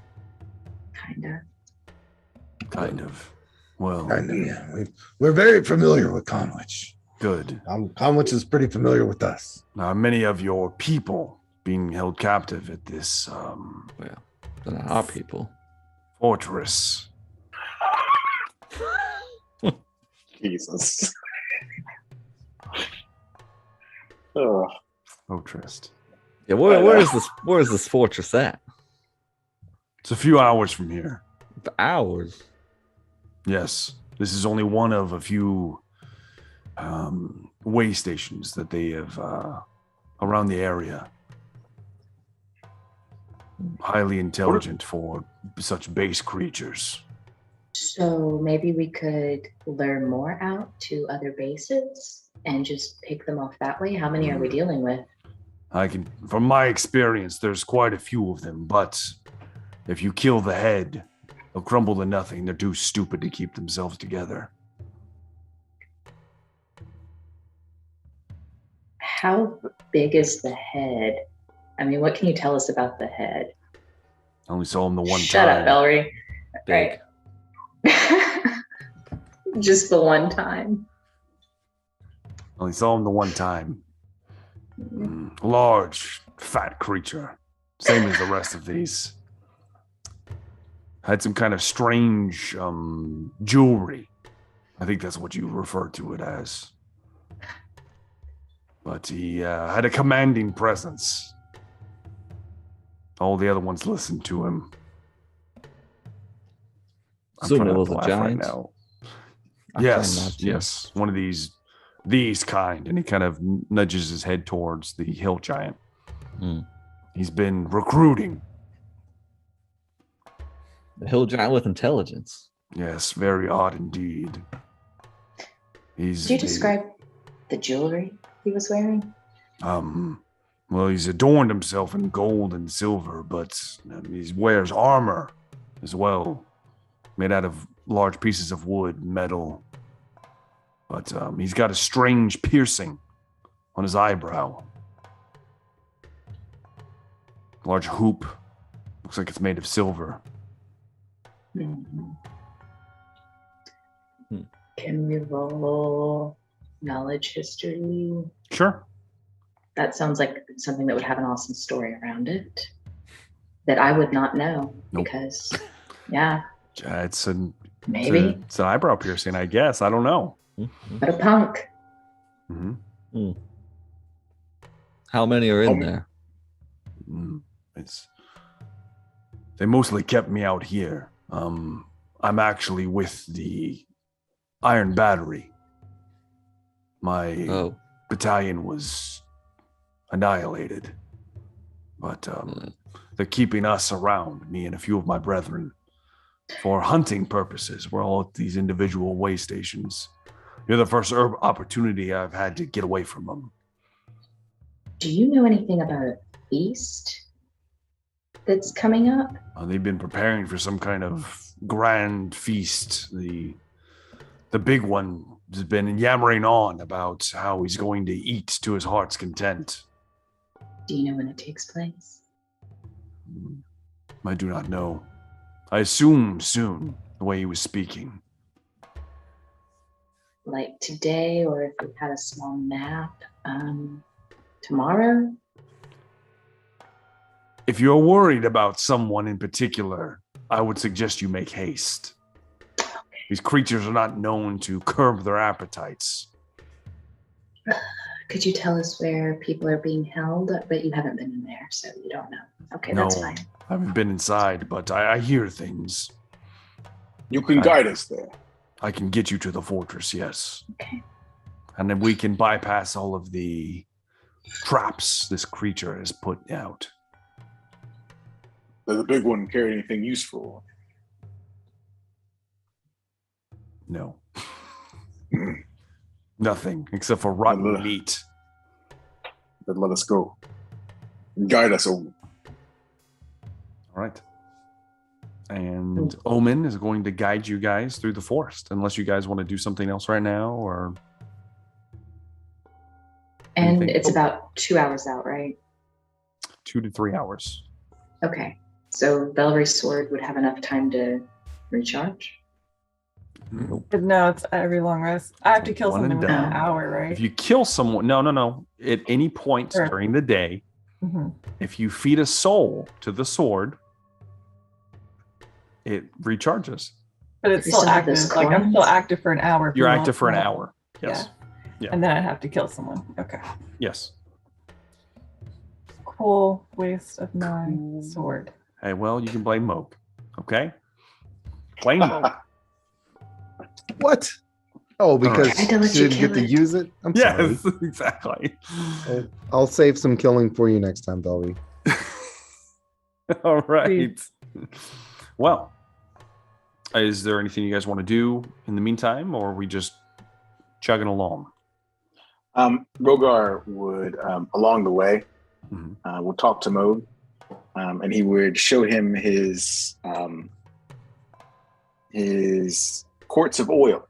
Kind of. Well, yeah. We're very familiar with Conwich. Good. Conwich is pretty familiar with us. Now, many of your people being held captive at this well, they're not our people. Fortress. Jesus. Oh. Fortress. Yeah, where's this fortress at? It's a few hours from here. For hours. Yes, this is only one of a few way stations that they have around the area. Highly intelligent for such base creatures. So maybe we could lure more out to other bases and just pick them off that way. How many are we dealing with? From my experience, there's quite a few of them, but if you kill the head, they'll crumble to nothing. They're too stupid to keep themselves together. How big is the head? I mean, what can you tell us about the head? I only saw him the one Shut time. up, Velree. Big. Right. Just the one time. Only saw him the one time. Large, fat creature. Same as the rest of these. Had some kind of strange jewelry. I think that's what you refer to it as. But he had a commanding presence. All the other ones listened to him. So it was a laugh giant? right now. I'm trying not Yes, to. yes. One of these kind. And he kind of nudges his head towards the hill giant. He's been recruiting. The hill giant with intelligence. Yes, very odd indeed. Could you describe the jewelry he was wearing? Well, he's adorned himself in gold and silver, but he wears armor as well, made out of large pieces of wood, metal. But he's got a strange piercing on his eyebrow. Large hoop. Looks like it's made of silver. Can we roll knowledge history? Sure. That sounds like something that would have an awesome story around it that I would not know. Nope. Because, yeah, It's maybe. it's an eyebrow piercing, I guess. I don't know. But a punk. Mm-hmm. How many are in there? They mostly kept me out here. I'm actually with the Iron Battery. My battalion was annihilated, but they're keeping us around, me and a few of my brethren, for hunting purposes. We're all at these individual way stations. You're the first opportunity I've had to get away from them. Do you know anything about a feast that's coming up? They've been preparing for some kind of grand feast. The big one has been yammering on about how he's going to eat to his heart's content. Do you know when it takes place? I do not know. I assume soon, the way he was speaking. Like today, or if we had a small nap, tomorrow? If you're worried about someone in particular, I would suggest you make haste. These creatures are not known to curb their appetites. Could you tell us where people are being held? But you haven't been in there, so you don't know. Okay, No, that's fine. I haven't been inside, but I hear things. You can guide us there. I can get you to the fortress, yes. Okay. And then we can bypass all of the traps this creature has put out. Does the big one carry anything useful? No. Nothing except for rotten meat. Then let us go. Guide us, Omen. All right. And Omen is going to guide you guys through the forest, unless you guys want to do something else right now, or... And anything. it's about 2 hours out, right? 2 to 3 hours. Okay. So Velree's sword would have enough time to recharge? Nope. No, it's every long rest. I have to kill One something and within done. an hour, right? If you kill someone, no. At any point Sure. during the day, Mhm. if you feed a soul to the sword, it recharges. But it's We still still have active. those Like I'm still coins? active for an hour. You're long active for an rest. hour. Yes. Yeah. And then I have to kill someone. Okay. Yes. Cool. whole waste of my sword. Hey, well, you can blame Moog. Okay? Blame Moog. What? Oh, because Tried to let she you didn't get kill to it. use it? I'm sorry. Yes, exactly. I'll save some killing for you next time, Velree. All right. Well, is there anything you guys want to do in the meantime, or are we just chugging along? Rogar would, along the way, Mhm. would talk to Moog, and he would show him his quarts of oil,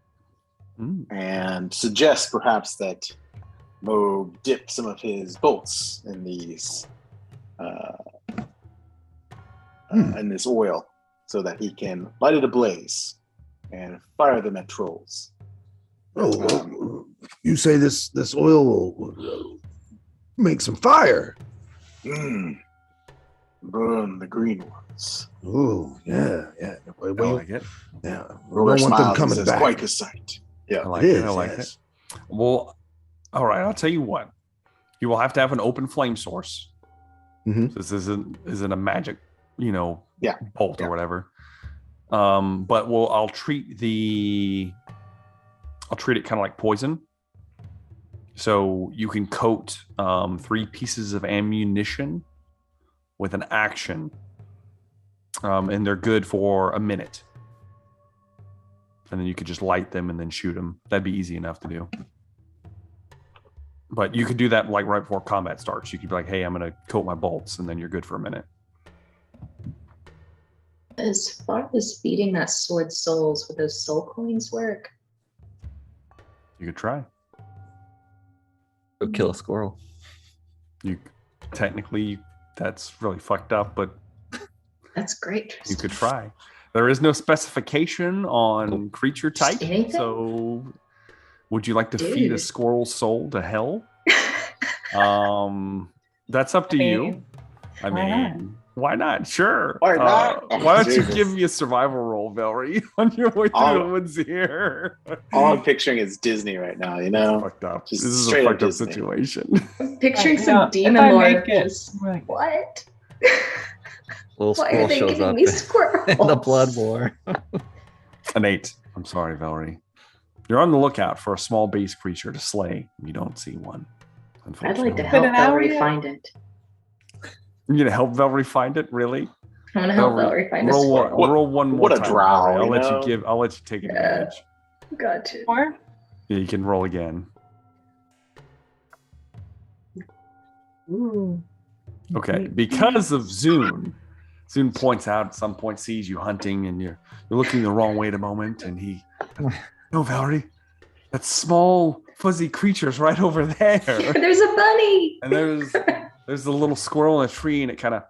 and suggest perhaps that Moog dip some of his bolts in these in this oil, so that he can light it ablaze and fire them at trolls. You say this oil will make some fire. Burn the green ones. Oh, yeah. I like it. Yeah. We Rogar don't want them smiles and coming says, back. quite the sight. Yeah, I like It it. is, I like yes. it. Well, all right. I'll tell you what. You will have to have an open flame source. Mhm. This isn't a magic, bolt Yeah. or whatever. But I'll treat it kind of like poison. So you can coat 3 pieces of ammunition with an action, and they're good for a minute. And then you could just light them and then shoot them. That'd be easy enough to do. But you could do that like right before combat starts. You could be like, "Hey, I'm going to coat my bolts," and then you're good for a minute. As far as feeding that sword souls, would those soul coins work? You could try. Go kill a squirrel. You technically, that's really fucked up, but That's great. you Tristan. could try. There is no specification on creature type, anything? so would you like to feed a Dude. squirrel's soul to hell? That's up to you. I Why mean, why not? Sure. Why not? Why don't you Jesus. give me a survival roll, Velree, on your way through I'll- the woods here? All I'm picturing is Disney right now, you know? Fucked up. Just This is a straight up fucked up Disney. situation. I'm picturing Right, some now, if demon I lord. make it- Just, Right. what? Little Why are squirrel they shows giving up me squirrels? in the blood war. An 8. I'm sorry, Velree. You're on the lookout for a small base creature to slay. You don't see one. I'd like to Been help an hour Velree yet? find it. You're gonna help Velree find it, really? I want to help Velree find a roll squirrel. roll one more What a time. drow, Velree. you know? I'll let you take advantage. Gotcha. Or Yeah, you can roll again. ooh. Okay, because of Zune. Zune points out at some point, sees you hunting, and you're looking the wrong way at a moment, and he, no, Velree, that small fuzzy creature's right over there, There's a bunny. and there's a little squirrel in a tree, and it kind of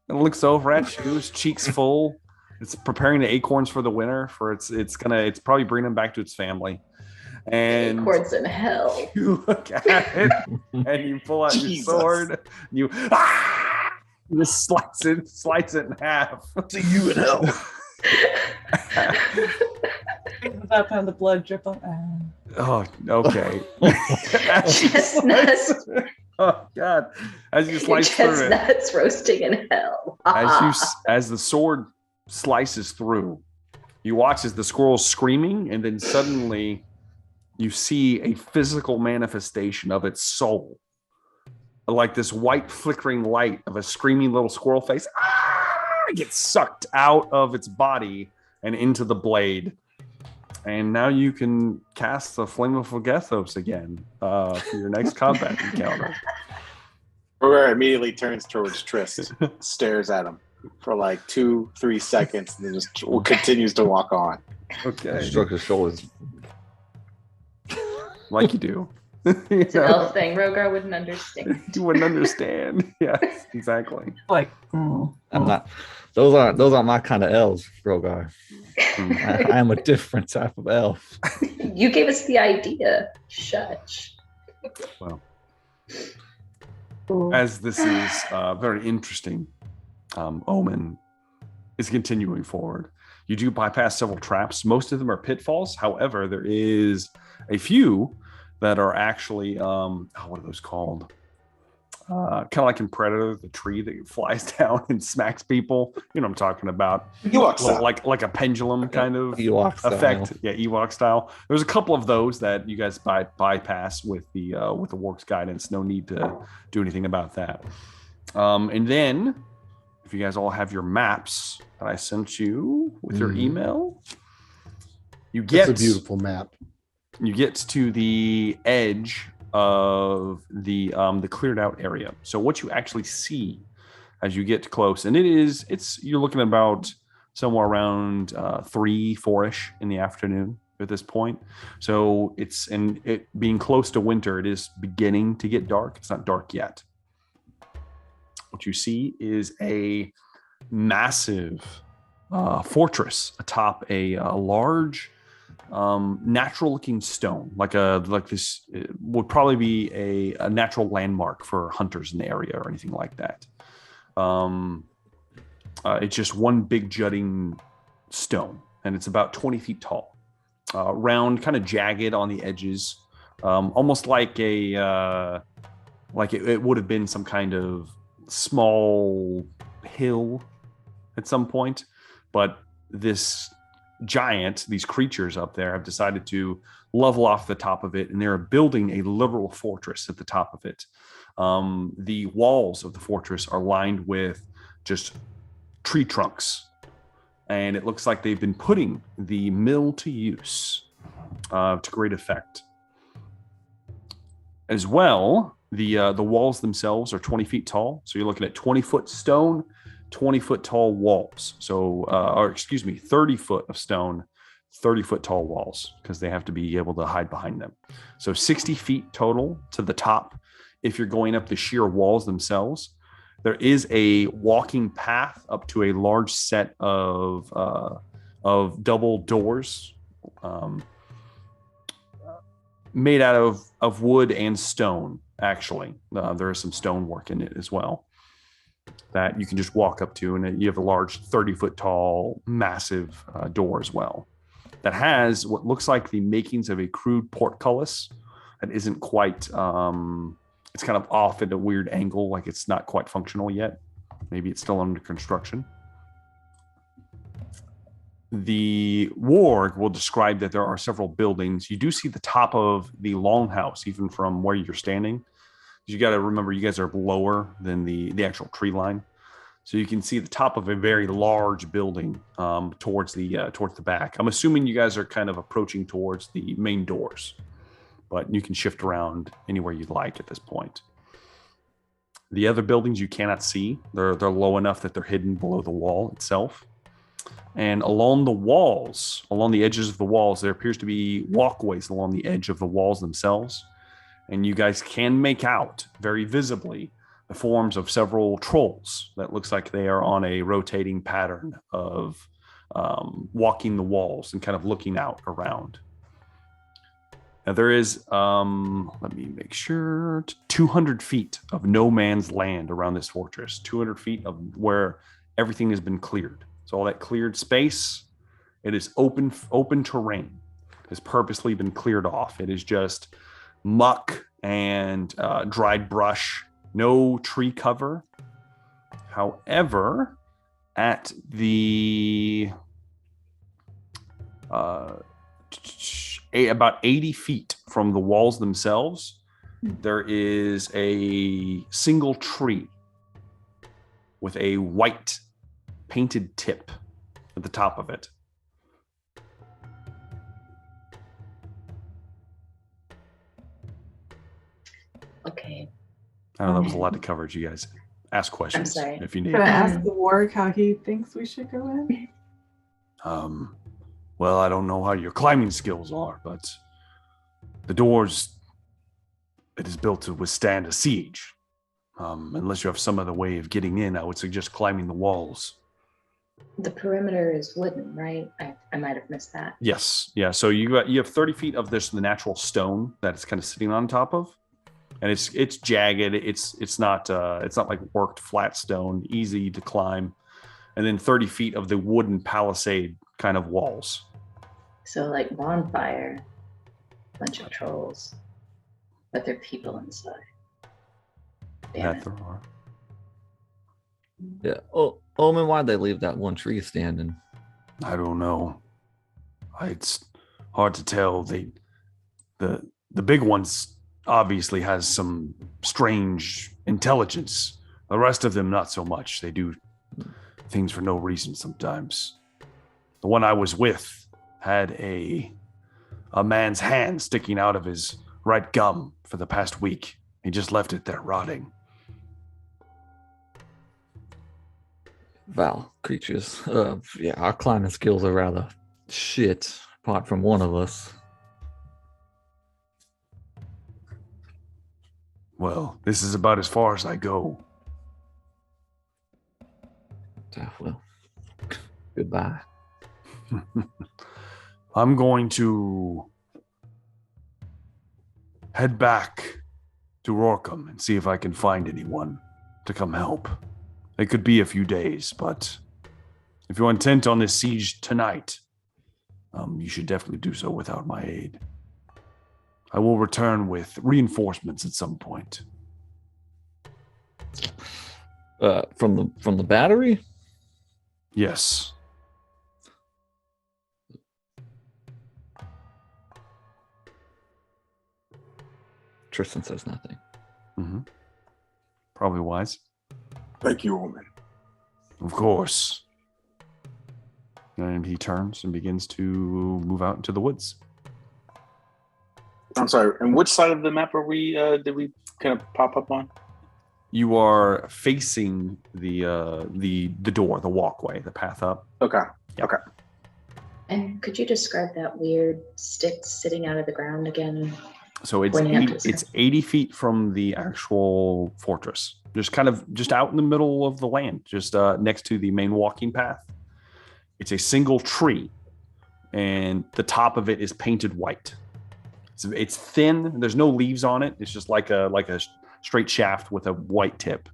looks over at you, its cheeks full. It's preparing the acorns for the winter. It's probably bringing them back to its family. And Acorns in hell. you look at it and you pull out your Jesus. sword. And you just slice it in half. See you in hell. Brings up and the blood drip on. Oh, okay. Chestnuts. Oh God! As you slice through it, Chestnuts roasting in hell. as the sword slices through, you watch as the squirrel's screaming, and then suddenly you see a physical manifestation of its soul, like this white flickering light of a screaming little squirrel face. It gets sucked out of its body and into the blade. And now you can cast the Flame of Phlegethos again for your next combat encounter. Rogar immediately turns towards Trist, stares at him for like 2-3 seconds, and then just continues to walk on. Okay. Stroke his shoulders. Like you do. It's an elf thing. Rogar wouldn't understand. You wouldn't understand. Yes, exactly. Like, I'm not. Those aren't my kind of elves, Rogar. I am a different type of elf. You gave us the idea. Shush. Well, as this is very interesting, Omen is continuing forward. You do bypass several traps. Most of them are pitfalls. However, there is a few that are actually what are those called? kind of like in Predator, the tree that flies down and smacks people. You know what I'm talking about? Ewok style. Like a pendulum kind of Ewok style. effect. Yeah, Ewok style. There's a couple of those that you guys bypass with the Warg's guidance. No need to do anything about that. And then, if you guys all have your maps that I sent you with your email, you get It's a beautiful map. You get to the edge of the cleared out area. So what you actually see as you get close, and you're looking at about somewhere around 3-4ish in the afternoon at this point. So it being close to winter, it is beginning to get dark. It's not dark yet. What you see is a massive fortress atop a large natural looking stone, like this would probably be a natural landmark for hunters in the area or anything like that. It's just one big jutting stone, and it's about 20 feet tall, round, kind of jagged on the edges, almost like it would have been some kind of small hill at some point, but these creatures up there have decided to level off the top of it, and they're building a literal fortress at the top of it. The walls of the fortress are lined with just tree trunks, and it looks like they've been putting the mill to use to great effect. As well, the walls themselves are 20 feet tall, so you're looking at 20-foot stone, 20-foot tall walls. 30 foot of stone, 30-foot tall walls, because they have to be able to hide behind them. So 60 feet total to the top. If you're going up the sheer walls themselves, there is a walking path up to a large set of double doors, made out of wood and stone. Actually, there is some stonework in it as well that you can just walk up to, and you have a large 30-foot tall, massive door as well that has what looks like the makings of a crude portcullis that isn't quite, it's kind of off at a weird angle, like it's not quite functional yet. Maybe it's still under construction. The warg will describe that there are several buildings. You do see the top of the longhouse, even from where you're standing. You got to remember, you guys are lower than the actual tree line, so you can see the top of a very large building towards the back. I'm assuming you guys are kind of approaching towards the main doors, but you can shift around anywhere you'd like at this point. The other buildings you cannot see; they're low enough that they're hidden below the wall itself. And along the walls, along the edges of the walls, there appears to be walkways along the edge of the walls themselves. And you guys can make out very visibly the forms of several trolls that looks like they are on a rotating pattern of walking the walls and kind of looking out around. Now there is, let me make sure, 200 feet of no man's land around this fortress. 200 feet of where everything has been cleared. So all that cleared space, it is open terrain. It has purposely been cleared off. It is just muck and dried brush, no tree cover. However, at the about 80 feet from the walls themselves, there is a single tree with a white painted tip at the top of it. Okay. I know that was a lot to cover. You guys ask questions if you need. Can I ask the warg how he thinks we should go in? Well, I don't know how your climbing skills are, but the doors, it is built to withstand a siege. Unless you have some other way of getting in, I would suggest climbing the walls. The perimeter is wooden, right? I might have missed that. Yes. Yeah. So you have 30 feet of the natural stone that it's kind of sitting on top of, and it's jagged. It's not like worked flat stone, easy to climb, and then 30 feet of the wooden palisade kind of walls. So like bonfire, bunch of trolls, but they're people inside. Damn That it. there are. Yeah. Oh, Omen, why'd they leave that one tree standing? I don't know. It's hard to tell. The big ones obviously has some strange intelligence. The rest of them not so much. They do things for no reason sometimes. The one I was with had a man's hand sticking out of his right gum for the past week. He just left it there rotting. Foul creatures. Yeah, our climbing skills are rather shit, apart from one of us. Well, this is about as far as I go. Well, goodbye. I'm going to head back to Rorkham and see if I can find anyone to come help. It could be a few days, but if you're intent on this siege tonight, you should definitely do so without my aid. I will return with reinforcements at some point. From the battery? Yes. Tristan says nothing. Mm-hmm. Probably wise. Thank you, Omen. Of course. And he turns and begins to move out into the woods. I'm sorry. And which side of the map are we? Did we kind of pop up on? You are facing the door, the walkway, the path up. Okay. Yeah. Okay. And could you describe that weird stick sitting out of the ground again? So it's Pointing up to the sky. it's 80 feet from the actual fortress. Just out in the middle of the land, just next to the main walking path. It's a single tree, and the top of it is painted white. It's thin. There's no leaves on it. It's just like a straight shaft with a white tip.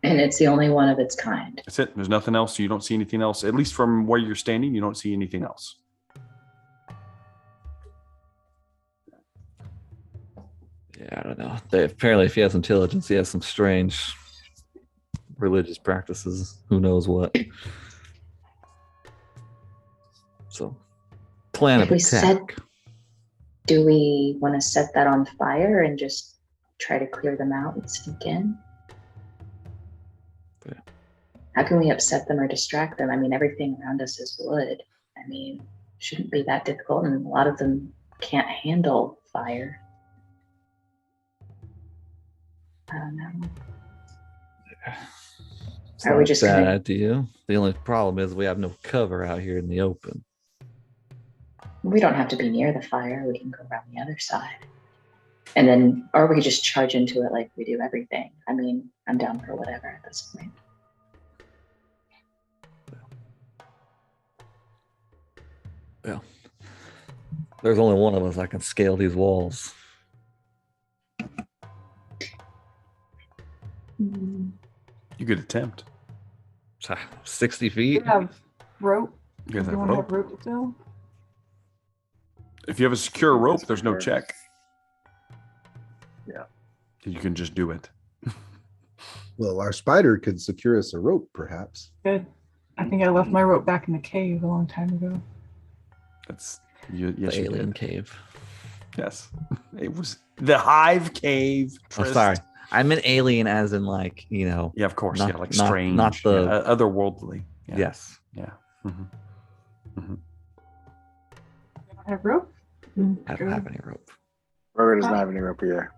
And it's the only one of its kind. That's it. There's nothing else. You don't see anything else. At least from where you're standing, you don't see anything else. Yeah, I don't know. Apparently, if he has intelligence, he has some strange religious practices. Who knows what? So, plan of If we attack. do we want to set that on fire and just try to clear them out and sneak in? Yeah. How can we upset them or distract them? I mean, everything around us is wood. I mean, shouldn't be that difficult, and a lot of them can't handle fire. I don't know. It's Are not we a just bad gonna- idea. The only problem is we have no cover out here in the open. We don't have to be near the fire. We can go around the other side. And then, or we could just charge into it like we do everything. I mean, I'm down for whatever at this point. Well, there's only one of us that can scale these walls. You could attempt. 60 You feet? have rope. You guys have Everyone have rope. rope still? If you have a secure rope, there's no check. Yeah. You can just do it. Well, our spider could secure us a rope, perhaps. Good. I think I left my rope back in the cave a long time ago. That's yes, The you alien did. cave. Yes, it was the Hive Cave. Oh, sorry. I meant alien as in like, you know. Yeah, of course. Not- yeah, like not- strange. not the- yeah, otherworldly. Yeah. Yes. Yeah. I have rope? I don't have any rope. Roger doesn't have any rope either.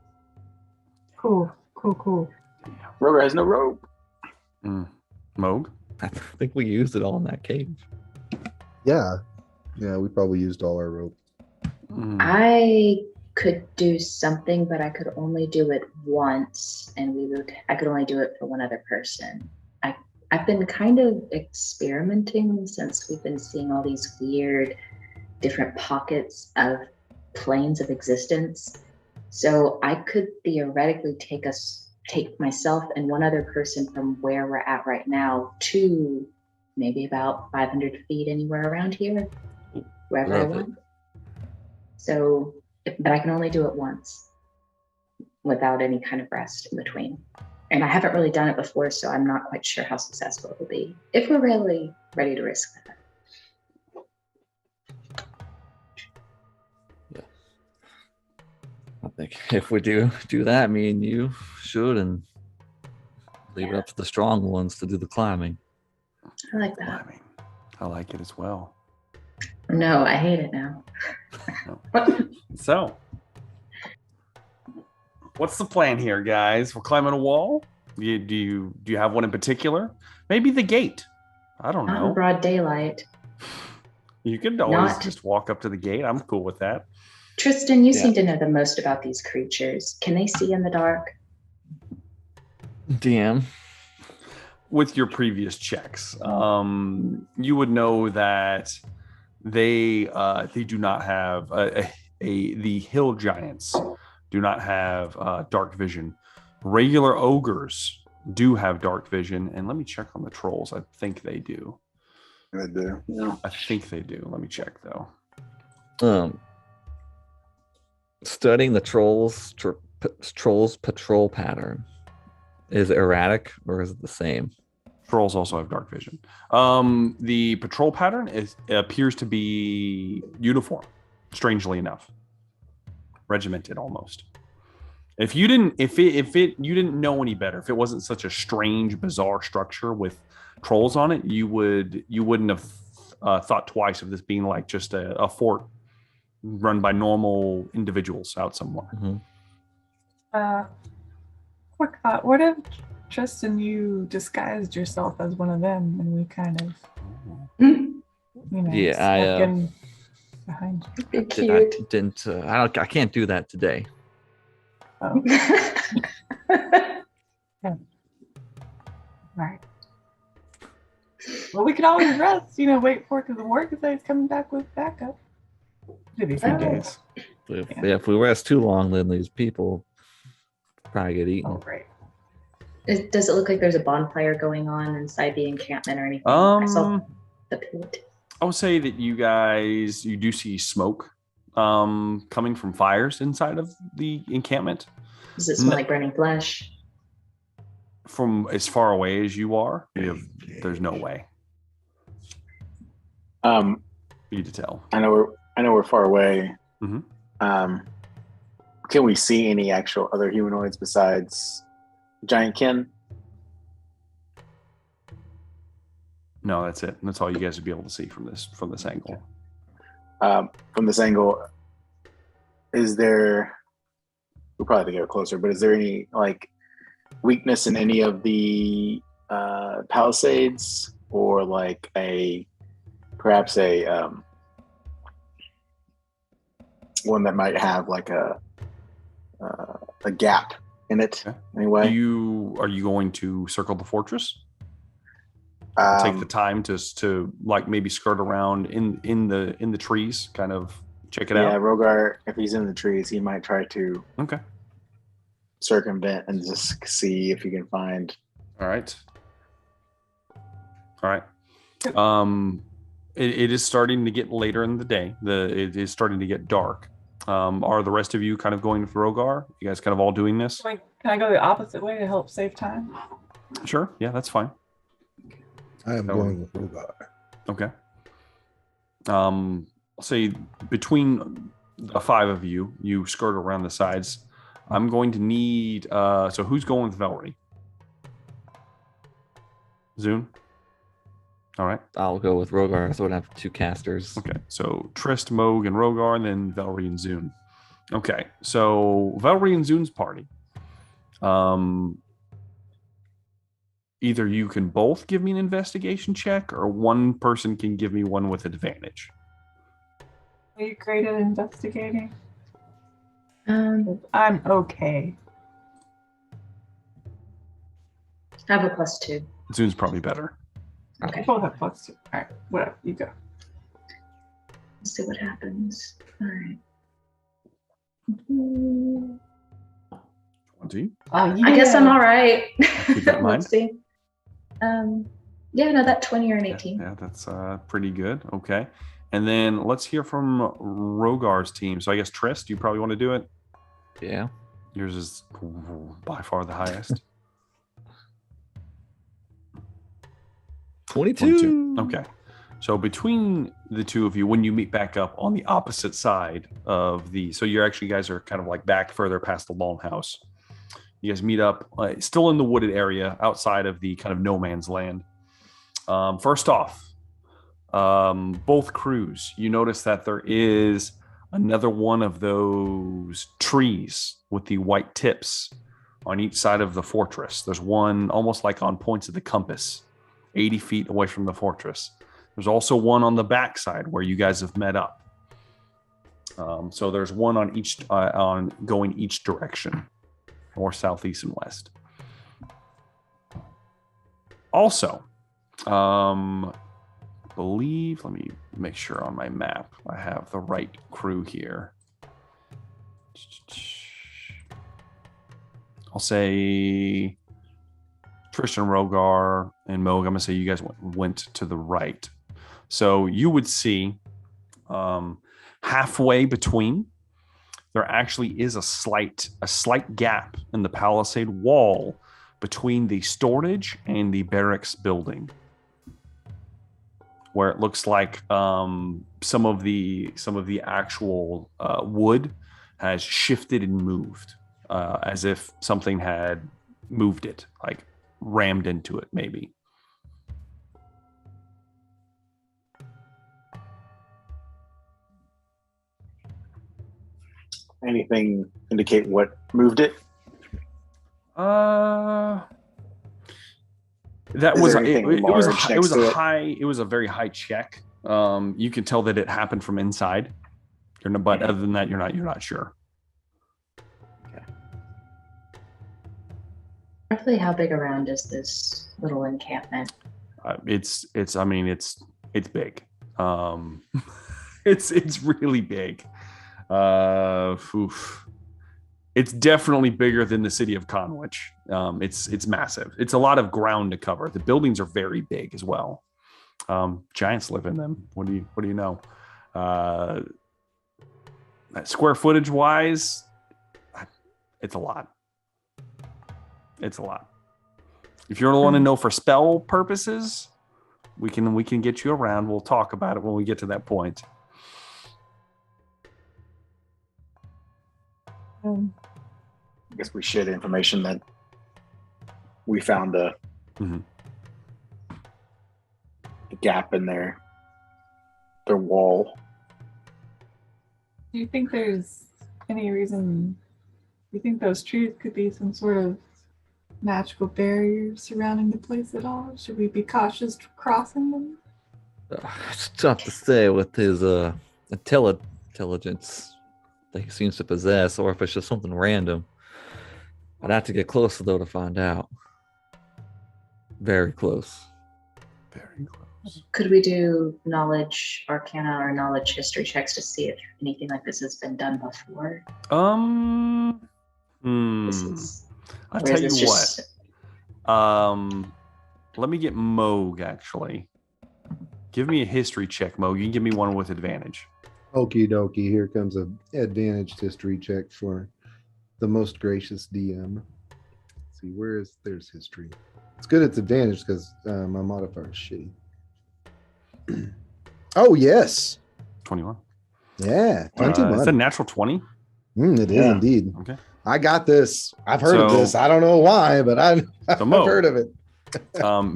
Cool. Cool. Roger has no rope. Moog? I think we used it all in that cave. Yeah. Yeah, we probably used all our rope. Mm. I could do something, but I could only do it once, and I could only do it for one other person. I've been kind of experimenting since we've been seeing all these weird different pockets of planes of existence. So I could theoretically take myself and one other person from where we're at right now to maybe about 500 feet anywhere around here, wherever I Love it. want. So, but I can only do it once without any kind of rest in between. And I haven't really done it before, so I'm not quite sure how successful it will be. If we're really ready to risk that. Yeah. I think if we do that, me and you should, and leave it up to the strong ones to do the climbing. I like that. Climbing. I like it as well. No, I hate it now. So, what's the plan here, guys? We're climbing a wall. Do you have one in particular? Maybe the gate. I don't Not know. in broad daylight. You could always just walk up to the gate. I'm cool with that. Tristan, you seem to know the most about these creatures. Can they see in the dark? DM. With your previous checks, you would know that they do not have the hill giants do not have dark vision. Regular ogres do have dark vision, and let me check on the trolls. I think they do. They do. Yeah. I think they do. Let me check though. Studying the trolls patrol pattern. Is it erratic or is it the same? Trolls also have dark vision. The patrol pattern appears to be uniform, strangely enough. Regimented almost. If you didn't know any better, if it wasn't such a strange, bizarre structure with trolls on it, you wouldn't have thought twice of this being like just a fort run by normal individuals out somewhere. Mm-hmm. Quick thought: what if Tristan, you disguised yourself as one of them, and we kind of, snuck in behind you? I can't do that today. Oh. Yeah. All right. Well, we could always rest, wait for it because the work is always coming back with backup. Maybe a few days. If we rest too long, then these people probably get eaten. Oh, right. Does it look like there's a bonfire going on inside the encampment or anything? I saw the pit. I would say that you do see smoke coming from fires inside of the encampment. Does it smell like burning flesh? From as far away as you are, there's no way for you to tell. I know we're far away. Mm-hmm. Can we see any actual other humanoids besides giant kin? No, that's it. That's all you guys would be able to see from this angle. From this angle, is there? We'll probably have to get closer, but is there any weakness in any of the palisades, or perhaps a one that might have a gap in it? Okay. Anyway, Are you going to circle the fortress? Take the time to maybe skirt around in the trees, kind of check it out. Yeah, Rogar, if he's in the trees, he might try to circumvent and just see if he can find. All right. It is starting to get later in the day. It is starting to get dark. Are the rest of you kind of going with Rogar? You guys kind of all doing this? Can I go the opposite way to help save time? Sure. Yeah, that's fine. I am going with Rogar. Okay. I'll say between the five of you, you skirt around the sides. I'm going to need. So who's going with Velree? Zune? All right. I'll go with Rogar, so I have two casters. Okay. So Trist, Moog, and Rogar, and then Velree and Zune. Okay. So Velree and Zune's party. Either you can both give me an investigation check, or one person can give me one with advantage. Are you great at investigating? I'm okay. I have a +2. Zune's probably better. Okay. Both have +2. All right, whatever. You go. Let's see what happens. All right. 20. I guess I'm all right. Keep that in mind. Let's see. Yeah, no, that 20 or an 18. Yeah, that's pretty good. Okay. And then let's hear from Rogar's team. So I guess Trist, you probably want to do it. Yeah. Yours is by far the highest. 22. Okay. So between the two of you, when you meet back up on the opposite side of so you're actually, you guys are kind of like back further past the longhouse. You guys meet up still in the wooded area outside of the kind of no man's land. First off, both crews, you notice that there is another one of those trees with the white tips on each side of the fortress. There's one almost like on points of the compass, 80 feet away from the fortress. There's also one on the backside where you guys have met up. So there's one on each on going each direction, north, south, east, and west. Also, believe, let me make sure on my map I have the right crew here. I'll say Tristan, Rogar, and Moog. I'm gonna say you guys went to the right. So you would see halfway between, there actually is a slight gap in the palisade wall between the storage and the barracks building, where it looks like some of the actual wood has shifted and moved, as if something had moved it, like rammed into it, maybe. Anything indicate what moved it? That Is was there it anything was large it next was to a it? high. It was a very high check. You can tell that it happened from inside. But other than that, you're not sure. Roughly how big around is this little encampment? It's big. It's really big. It's definitely bigger than the city of Conwich. It's massive. It's a lot of ground to cover. The buildings are very big as well. Giants live in them. What do you know? Square footage wise, it's a lot. It's a lot. If you want to know for spell purposes, we can get you around. We'll talk about it when we get to that point. I guess we share the information that we found the gap in their wall. Do you think there's any reason? Do you think those trees could be some sort of magical barrier surrounding the place at all? Should we be cautious crossing them? It's tough to say with his intelligence that he seems to possess, or if it's just something random. I'd have to get closer though to find out. Very close. Very close. Could we do knowledge arcana or knowledge history checks to see if anything like this has been done before? This is, I'll or tell is you this just- what. Let me get Moog actually. Give me a history check, Moog. You can give me one with advantage. Okie dokie. Here comes a advantaged history check for the most gracious DM. Let's see, there's history. It's good it's advantage because my modifier is shitty. Oh, yes. 21. Yeah. 21. It's a natural 20. It is indeed. Okay. I got this. I've heard of this. I don't know why, but I've heard of it.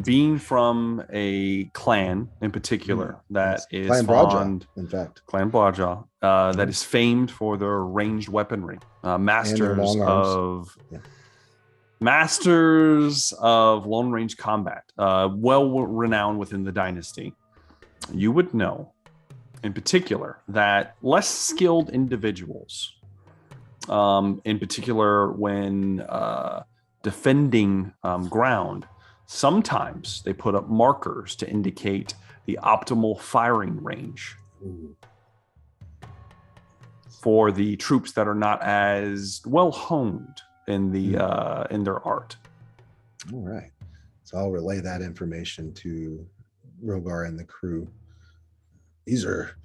Being from a clan in particular that is Clan fond, Braja, in fact. Clan Braja, that is famed for their ranged weaponry, masters of long range combat, well renowned within the dynasty. You would know, in particular, that less skilled individuals, in particular when defending ground, sometimes they put up markers to indicate the optimal firing range for the troops that are not as well honed in their art. All right. So I'll relay that information to Rogar and the crew. these are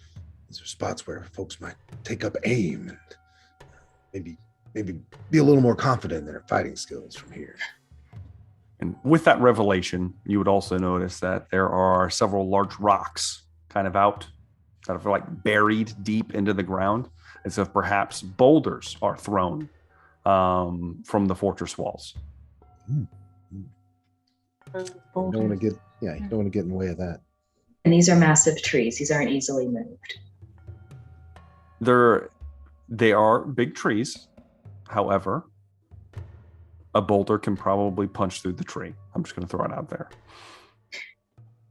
spots where folks might take up aim and maybe be a little more confident in their fighting skills from here. And with that revelation, you would also notice that there are several large rocks kind of out that are like buried deep into the ground, as if perhaps boulders are thrown from the fortress walls. You don't want to get in the way of that. And these are massive trees. These aren't easily moved. They are big trees. However, a boulder can probably punch through the tree. I'm just going to throw it out there.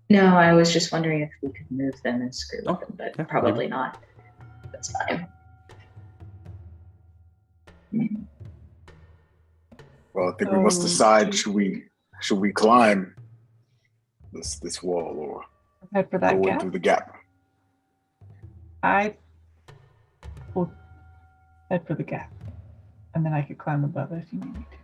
No, I was just wondering if we could move them and screw with them, but yeah, probably maybe. not. That's fine. Well, I think we must decide: should we climb this wall or Head for that go in gap. through the gap? I will head for the gap, and then I could climb above it if you need me to.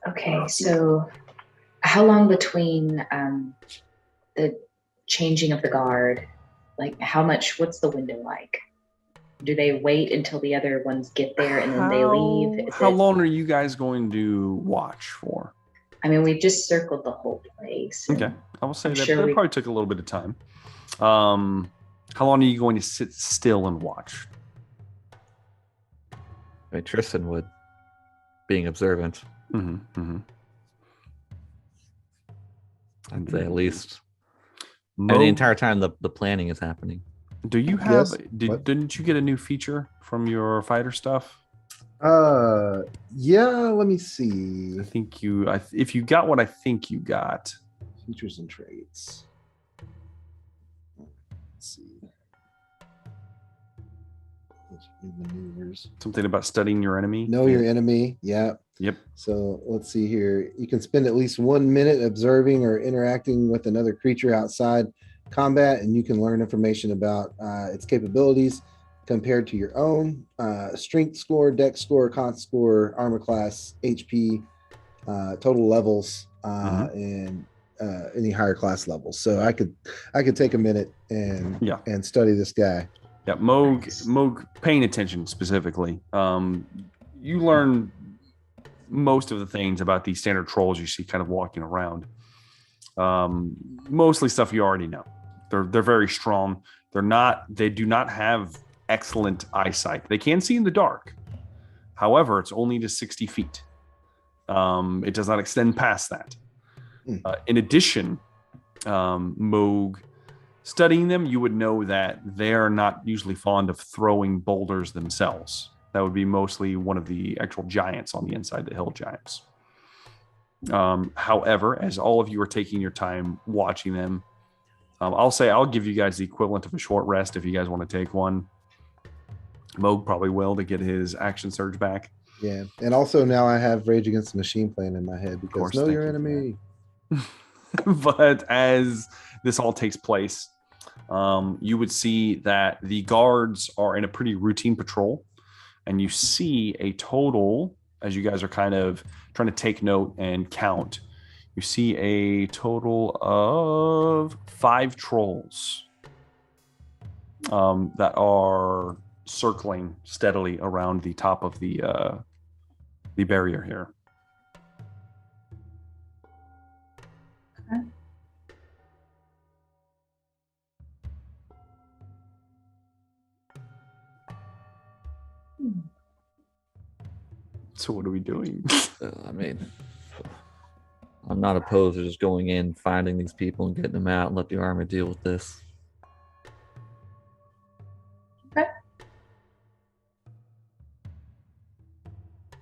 Okay, so how long between the changing of the guard? Like, how much? What's the window like? Do they wait until the other ones get there and then they leave? How long are you guys going to watch for? I mean, we just circled the whole place. Okay, I will say I'm that sure that probably took a little bit of time. How long are you going to sit still and watch? I mean, Tristan would, being observant. I'd say at least. And the entire time the planning is happening. Do you have? Yes. Didn't you get a new feature from your fighter stuff? Yeah. Let me see. I think you. If you got what I think you got. Features and traits. Let's see. Maneuvers. Something about studying your enemy. Know your enemy. Yeah. Yep. So let's see here. You can spend at least 1 minute observing or interacting with another creature outside combat, and you can learn information about its capabilities compared to your own. Strength score, dex score, con score, armor class, HP, total levels, and any higher class levels. So I could take a minute and study this guy. Yeah, Moog, paying attention specifically. You learn most of the things about these standard trolls you see kind of walking around. Mostly stuff you already know. They're very strong. They do not have excellent eyesight. They can see in the dark. However, it's only to 60 feet. It does not extend past that. In addition, Moog, studying them, you would know that they're not usually fond of throwing boulders themselves. That would be mostly one of the actual giants on the inside, the hill giants. However, as all of you are taking your time watching them, I'll give you guys the equivalent of a short rest if you guys want to take one. Moog probably will to get his action surge back. Yeah, and also now I have Rage Against the Machine playing in my head because know your enemy. But as this all takes place, you would see that the guards are in a pretty routine patrol, and you see a total, as you guys are kind of trying to take note and count, you see a total of 5 trolls that are circling steadily around the top of the barrier here. Okay. So what are we doing? I mean, I'm not opposed to just going in, finding these people and getting them out and let the army deal with this. Okay.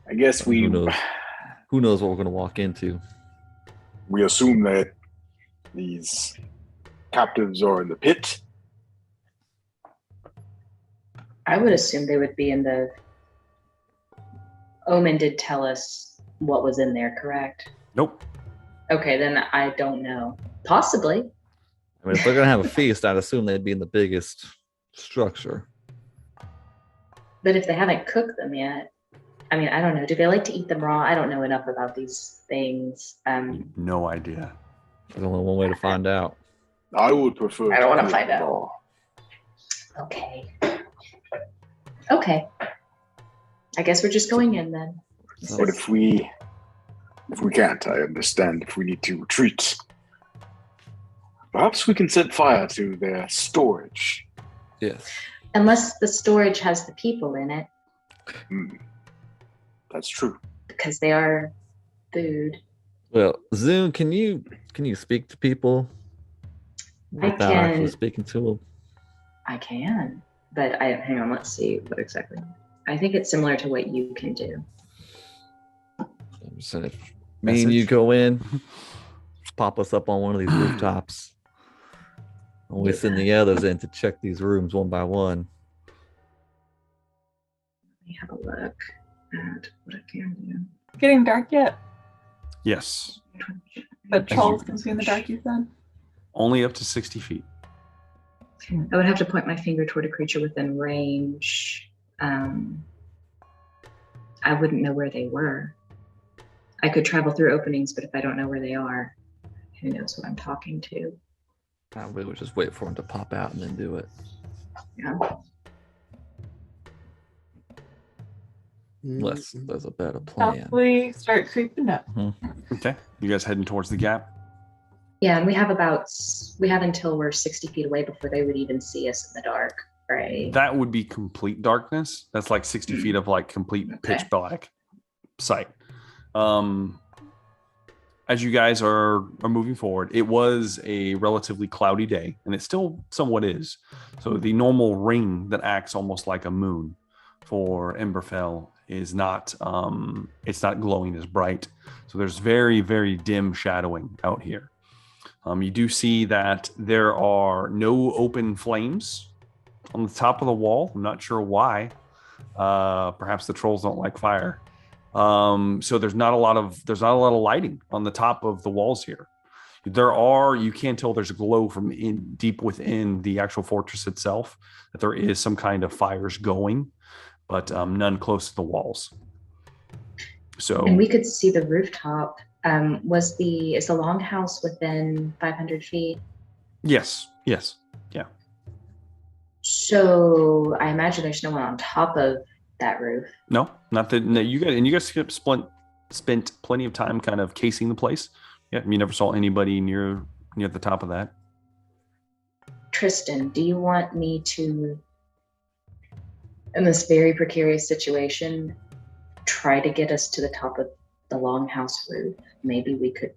I guess Who knows what we're going to walk into. we assume that these captives are in the pit. I would assume they would be in the... Omen did tell us what was in there, correct? Nope. Okay, then I don't know. Possibly. I mean, if they're going to have a feast, I'd assume they'd be in the biggest structure. But if they haven't cooked them yet, I don't know. Do they like to eat them raw? I don't know enough about these things. No idea. There's only one way to find out. I would prefer. I don't wanna hear find out. more. Okay. Okay. I guess we're just going in then. But if we can't, I understand. If we need to retreat, perhaps we can set fire to their storage. Yes. Unless the storage has the people in it, That's true. because they are food. Well, Zoom, can you speak to people I without actually can. speaking to them? I can, but hang on. Let's see what exactly. I think it's similar to what you can do. So if me and you Message? go in, pop us up on one of these rooftops, and we send the others in to check these rooms one by one. Let me have a look at what I can do. Getting dark yet? Yes. But trolls can see in the dark, you said? Only up to 60 feet. I would have to point my finger toward a creature within range. I wouldn't know where they were. I could travel through openings, but if I don't know where they are, who knows what I'm talking to? We would just wait for them to pop out and then do it. Yeah. Unless there's a better plan. Probably start creeping up. Okay. You guys heading towards the gap? Yeah, and we have until we're 60 feet away before they would even see us in the dark, right? That would be complete darkness. That's like 60 feet of like complete pitch Okay. black sight. As you guys are moving forward, it was a relatively cloudy day, and it still somewhat is. So the normal ring that acts almost like a moon for Emberfell is not it's not glowing as bright. So there's very, very dim shadowing out here. You do see that there are no open flames on the top of the wall. I'm not sure why. Perhaps the trolls don't like fire. So there's not a lot of lighting on the top of the walls here. You can tell there's a glow from deep within the actual fortress itself, that there is some kind of fires going, but none close to the walls. So And we could see the rooftop. Is the longhouse within 500 feet? yes. So I imagine there's no one on top of that roof. No, not that. No, you guys spent plenty of time kind of casing the place. Yeah, you never saw anybody near the top of that. Tristan, do you want me to, in this very precarious situation, try to get us to the top of the longhouse roof? Maybe we could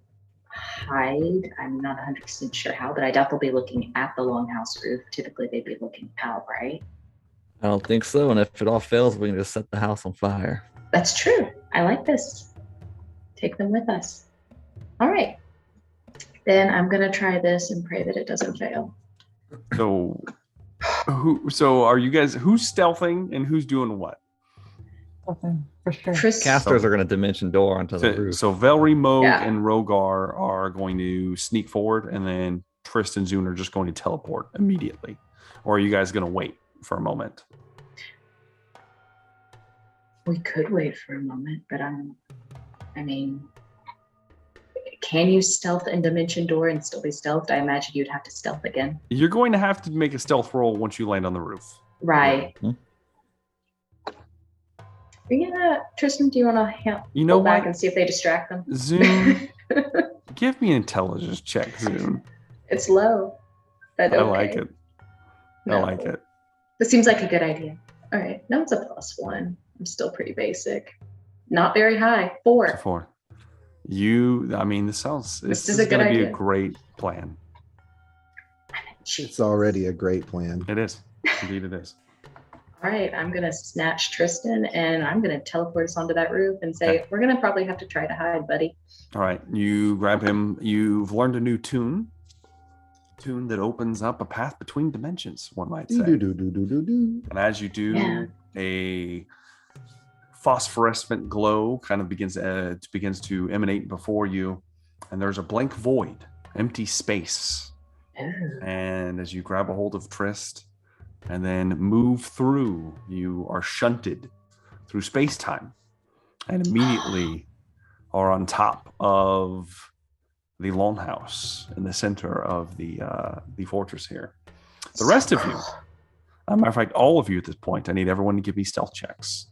hide. I'm not 100% sure how, but I doubt they'll be looking at the longhouse roof. Typically, they'd be looking out, right? I don't think so. And if it all fails, we can just set the house on fire. That's true. I like this. Take them with us. All right. Then I'm going to try this and pray that it doesn't fail. So, so are you guys? Who's stealthing and who's doing what? Something for sure. Casters are going to dimension door onto the roof. So Velree, Moog, Yeah. and Rogar are going to sneak forward, and then Tristan and Zune are just going to teleport immediately. Or are you guys going to wait for a moment? We could wait for a moment, but can you stealth and dimension door and still be stealthed? I imagine you'd have to stealth again. You're going to have to make a stealth roll once you land on the roof. Right. Hmm. Tristan, do you want to You know pull back what? and see if they distract them? Zune, give me an intelligence check, Zune. It's low, but okay. I like it. I No. like it. This seems like a good idea. All right, now it's a +1. I'm still pretty basic. Not very high. 4. 4. This This is a good going to be a idea. great plan. It's already a great plan. It is. Indeed, it is. All right, I'm going to snatch Tristan and I'm going to teleport us onto that roof and say, Okay. we're going to probably have to try to hide, buddy. All right, you grab him. You've learned a new tune that opens up a path between dimensions, one might say. Do-do-do-do-do-do. And as you do, Yeah. a phosphorescent glow kind of begins to emanate before you, and there's a blank void, empty space. Ooh. And as you grab a hold of Trist and then move through, you are shunted through space-time and immediately are on top of the longhouse in the center of the fortress here. The rest of you, matter of fact, all of you at this point, I need everyone to give me stealth checks.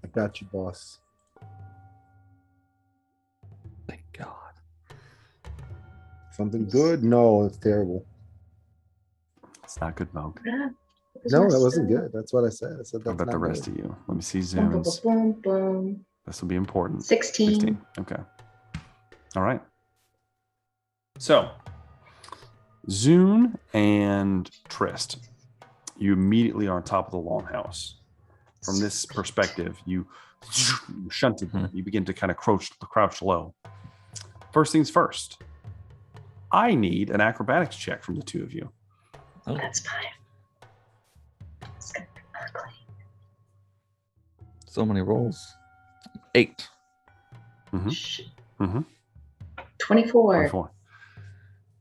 I got you, boss. Thank God. Something good? No, it's terrible. It's not good, Moog. No, that wasn't good. That's what I said. I said How that's about the not rest good. of you? Let me see Boom, boom, Zune's. boom, boom. This will be important. 16. Okay. All right. So, Zune and Trist, you immediately are on top of the longhouse. From this perspective, you shunted. You begin to kind of crouch low. First things first, I need an acrobatics check from the two of you. Oh, That's fine. It's gonna be ugly. so many rolls. 8. Shh. Mm-hmm. 24. 24.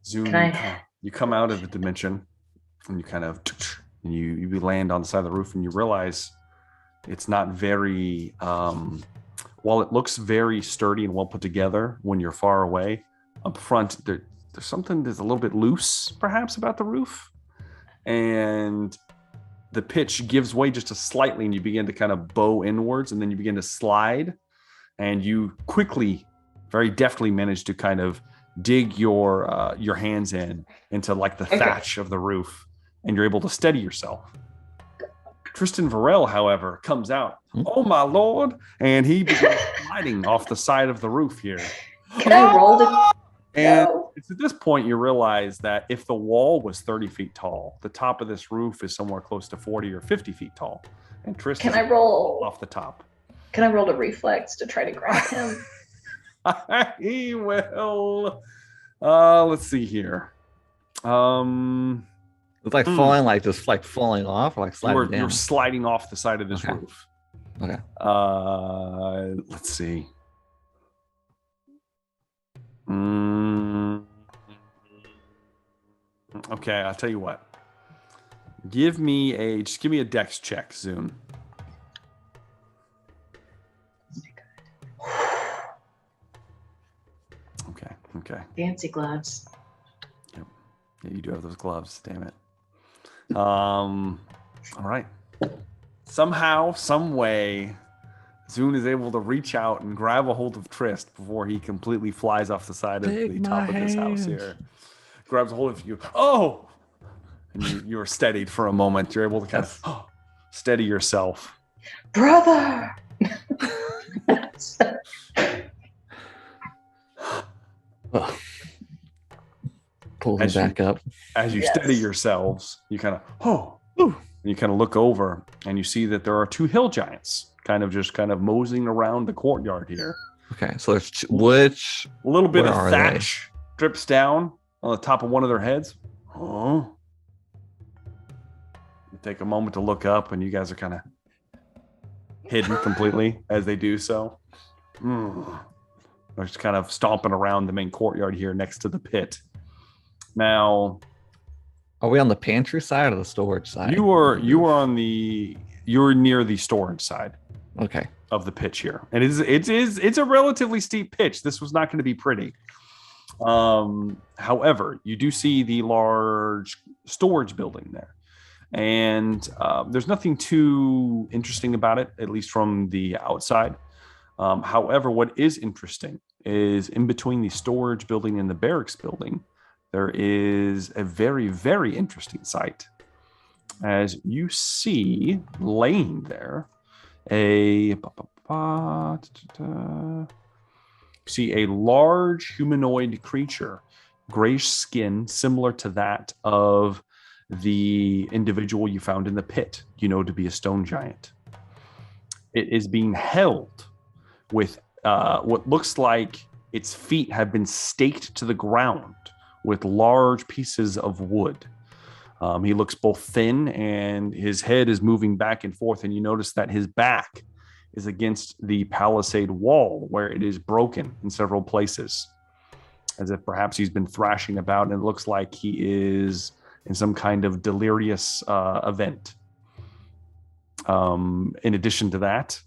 Zune, Can I- you come out of the dimension, and you kind of you land on the side of the roof, and you realize it's not very. While it looks very sturdy and well put together when you're far away, up front there's something that's a little bit loose, perhaps, about the roof, and the pitch gives way just a slightly, and you begin to kind of bow inwards, and then you begin to slide, and you quickly, very deftly, manage to kind of dig your hands into like the thatch of the roof, and you're able to steady yourself. Tristan Varel, however, comes out. Oh my lord! And he begins sliding off the side of the roof here. Can I roll the... And No. it's at this point you realize that if the wall was 30 feet tall, the top of this roof is somewhere close to 40 or 50 feet tall. And Tristan Can I roll? off the top. Can I roll a reflex to try to grab him? He will. Let's see here. It's like falling, like just like falling off, or like sliding down. You're sliding off the side of this Okay. roof. Okay. Let's see. Okay, I'll tell you what. Just give me a dex check, Zune. Okay. Fancy gloves. Yeah, you do have those gloves, damn it. All right. Somehow, some way, Zune is able to reach out and grab a hold of Trist before he completely flies off the side of the top of this house here. Grabs a hold of you. Oh! And you're steadied for a moment. You're able to kind of steady yourself. Brother! Oh. Pull him back up. As you Yes. steady yourselves, you kind of, and you kind of look over and you see that there are two hill giants kind of moseying around the courtyard here. Okay, so there's which A little bit Where of are thatch drips down on the top of one of their heads. Oh. You take a moment to look up, and you guys are kind of hidden completely as they do so. They're just kind of stomping around the main courtyard here next to the pit. Now, are we on the pantry side or the storage side? you're near the storage side Okay. of the pitch here, and it's a relatively steep pitch. This was not going to be pretty. However, you do see the large storage building there, and there's nothing too interesting about it, at least from the outside. However, what is interesting is in between the storage building and the barracks building, there is a very, very interesting sight. As you see laying there, see a large humanoid creature, grayish skin, similar to that of the individual you found in the pit, you know to be a stone giant. It is being held with what looks like its feet have been staked to the ground with large pieces of wood. He looks both thin, and his head is moving back and forth, and you notice that his back is against the palisade wall, where it is broken in several places, as if perhaps he's been thrashing about, and it looks like he is in some kind of delirious event. In addition to that,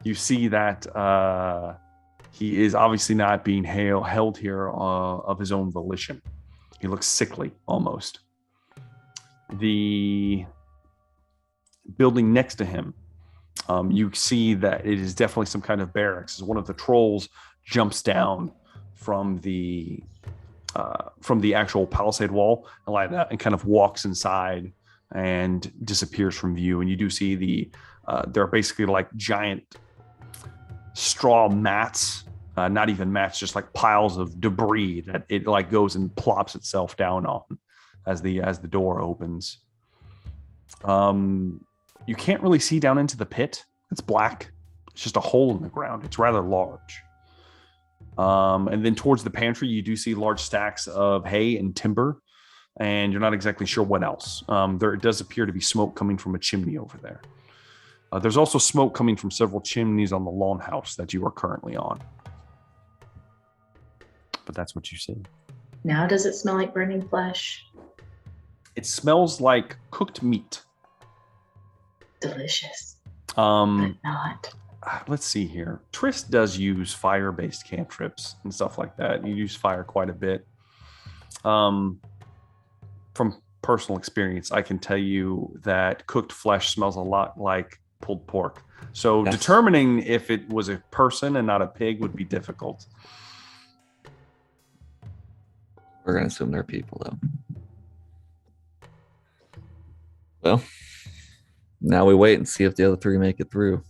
you see that He is obviously not being held here of his own volition. He looks sickly, almost. The building next to him, you see that it is definitely some kind of barracks. As one of the trolls jumps down from the actual palisade wall and kind of walks inside and disappears from view. And you do see they're basically like giant straw mats, not even mats, just like piles of debris that it like goes and plops itself down on as the door opens. You can't really see down into the pit. It's black. It's just a hole in the ground. It's rather large. And then towards the pantry, you do see large stacks of hay and timber, and you're not exactly sure what else. There does appear to be smoke coming from a chimney over there. There's also smoke coming from several chimneys on the lawn house that you are currently on. But that's what you see. Now does it smell like burning flesh? It smells like cooked meat. Delicious. But not. Let's see here. Triss does use fire-based cantrips and stuff like that. You use fire quite a bit. From personal experience, I can tell you that cooked flesh smells a lot like pulled pork. So Yes. Determining if it was a person and not a pig would be difficult. We're gonna assume they're people, though. Well, now we wait and see if the other three make it through.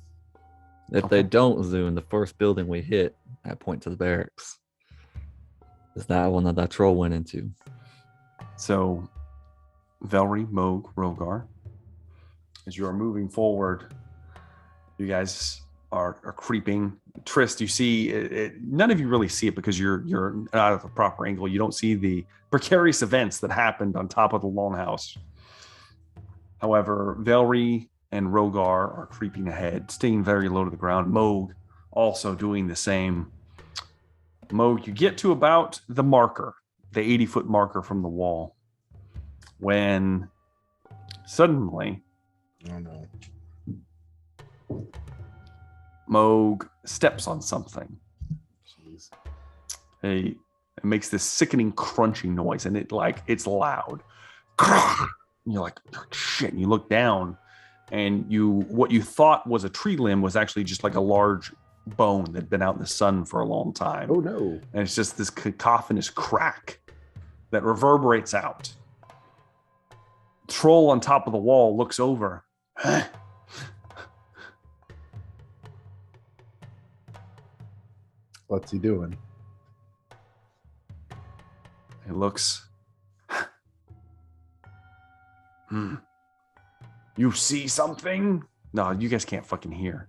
If they don't, Zune, the first building we hit, I point to the barracks. Is that one that troll went into? So, Velree, Moog, Rogar, as you are moving forward, you guys are creeping. Triss, you see it, none of you really see it because you're not at the proper angle. You don't see the precarious events that happened on top of the longhouse. However, Velree and Rogar are creeping ahead, staying very low to the ground. Moog also doing the same. Moog, you get to about the marker, the 80-foot marker from the wall, when suddenly Oh no. Moog steps on something. Jeez. It makes this sickening crunching noise, and it's loud. And you're like, shit. And you look down, and what you thought was a tree limb was actually just like a large bone that had been out in the sun for a long time. Oh no. And it's just this cacophonous crack that reverberates out. Troll on top of the wall looks over. What's he doing? He looks. You see something? No, you guys can't fucking hear.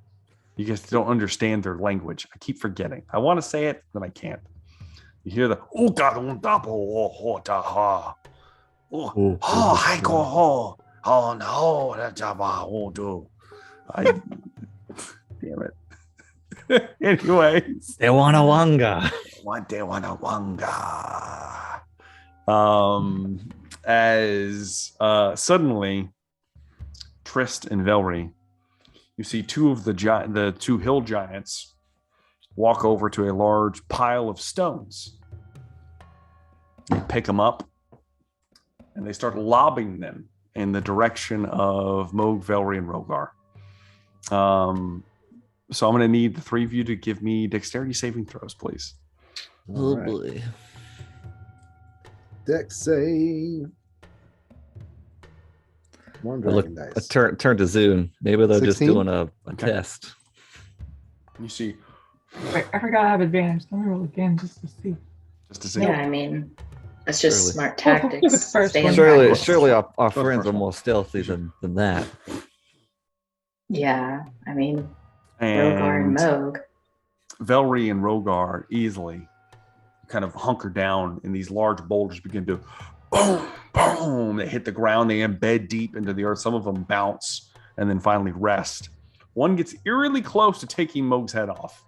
You guys don't understand their language. I keep forgetting. I want to say it, but I can't. You hear the damn it. Anyways. They want a wanga. As suddenly Trist and Velree, you see two of the two hill giants walk over to a large pile of stones. They pick them up and they start lobbing them in the direction of Moog, Velree, and Rogar. So I'm going to need the three of you to give me dexterity saving throws, please. Oh All right. boy. Dex save. One Look, dragon I dice. turn to Zune. Maybe they're just 16? doing a Okay. test. You see, Wait, I forgot I have advantage. Let me roll again just to see. just to see. Yeah, I mean, that's just Surely. smart Oh, tactics. the first Stay one. in Surely, practice. surely our the friends first are one. more stealthy than that. Yeah, I mean, Rogar and And Moog. Velree and Rogar easily kind of hunker down, and these large boulders begin to boom, boom. They hit the ground. They embed deep into the earth. Some of them bounce and then finally rest. One gets eerily close to taking Moog's head off.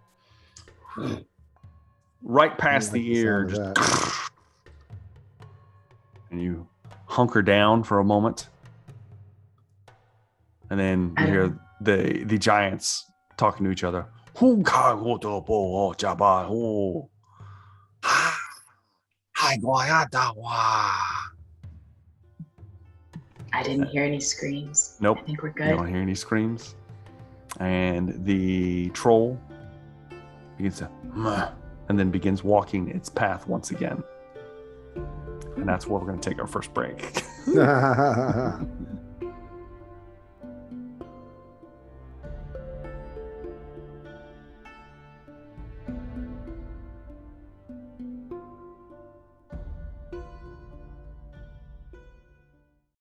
Right past I don't the like the ear, sound of just and you hunker down for a moment. And then you hear the giants talking to each other. Who can go to bo jaba ho? Hi, I didn't hear any screams. Nope. I think we're You good. don't hear any screams. And the troll begins to and then begins walking its path once again. And that's where we're going to take our first break.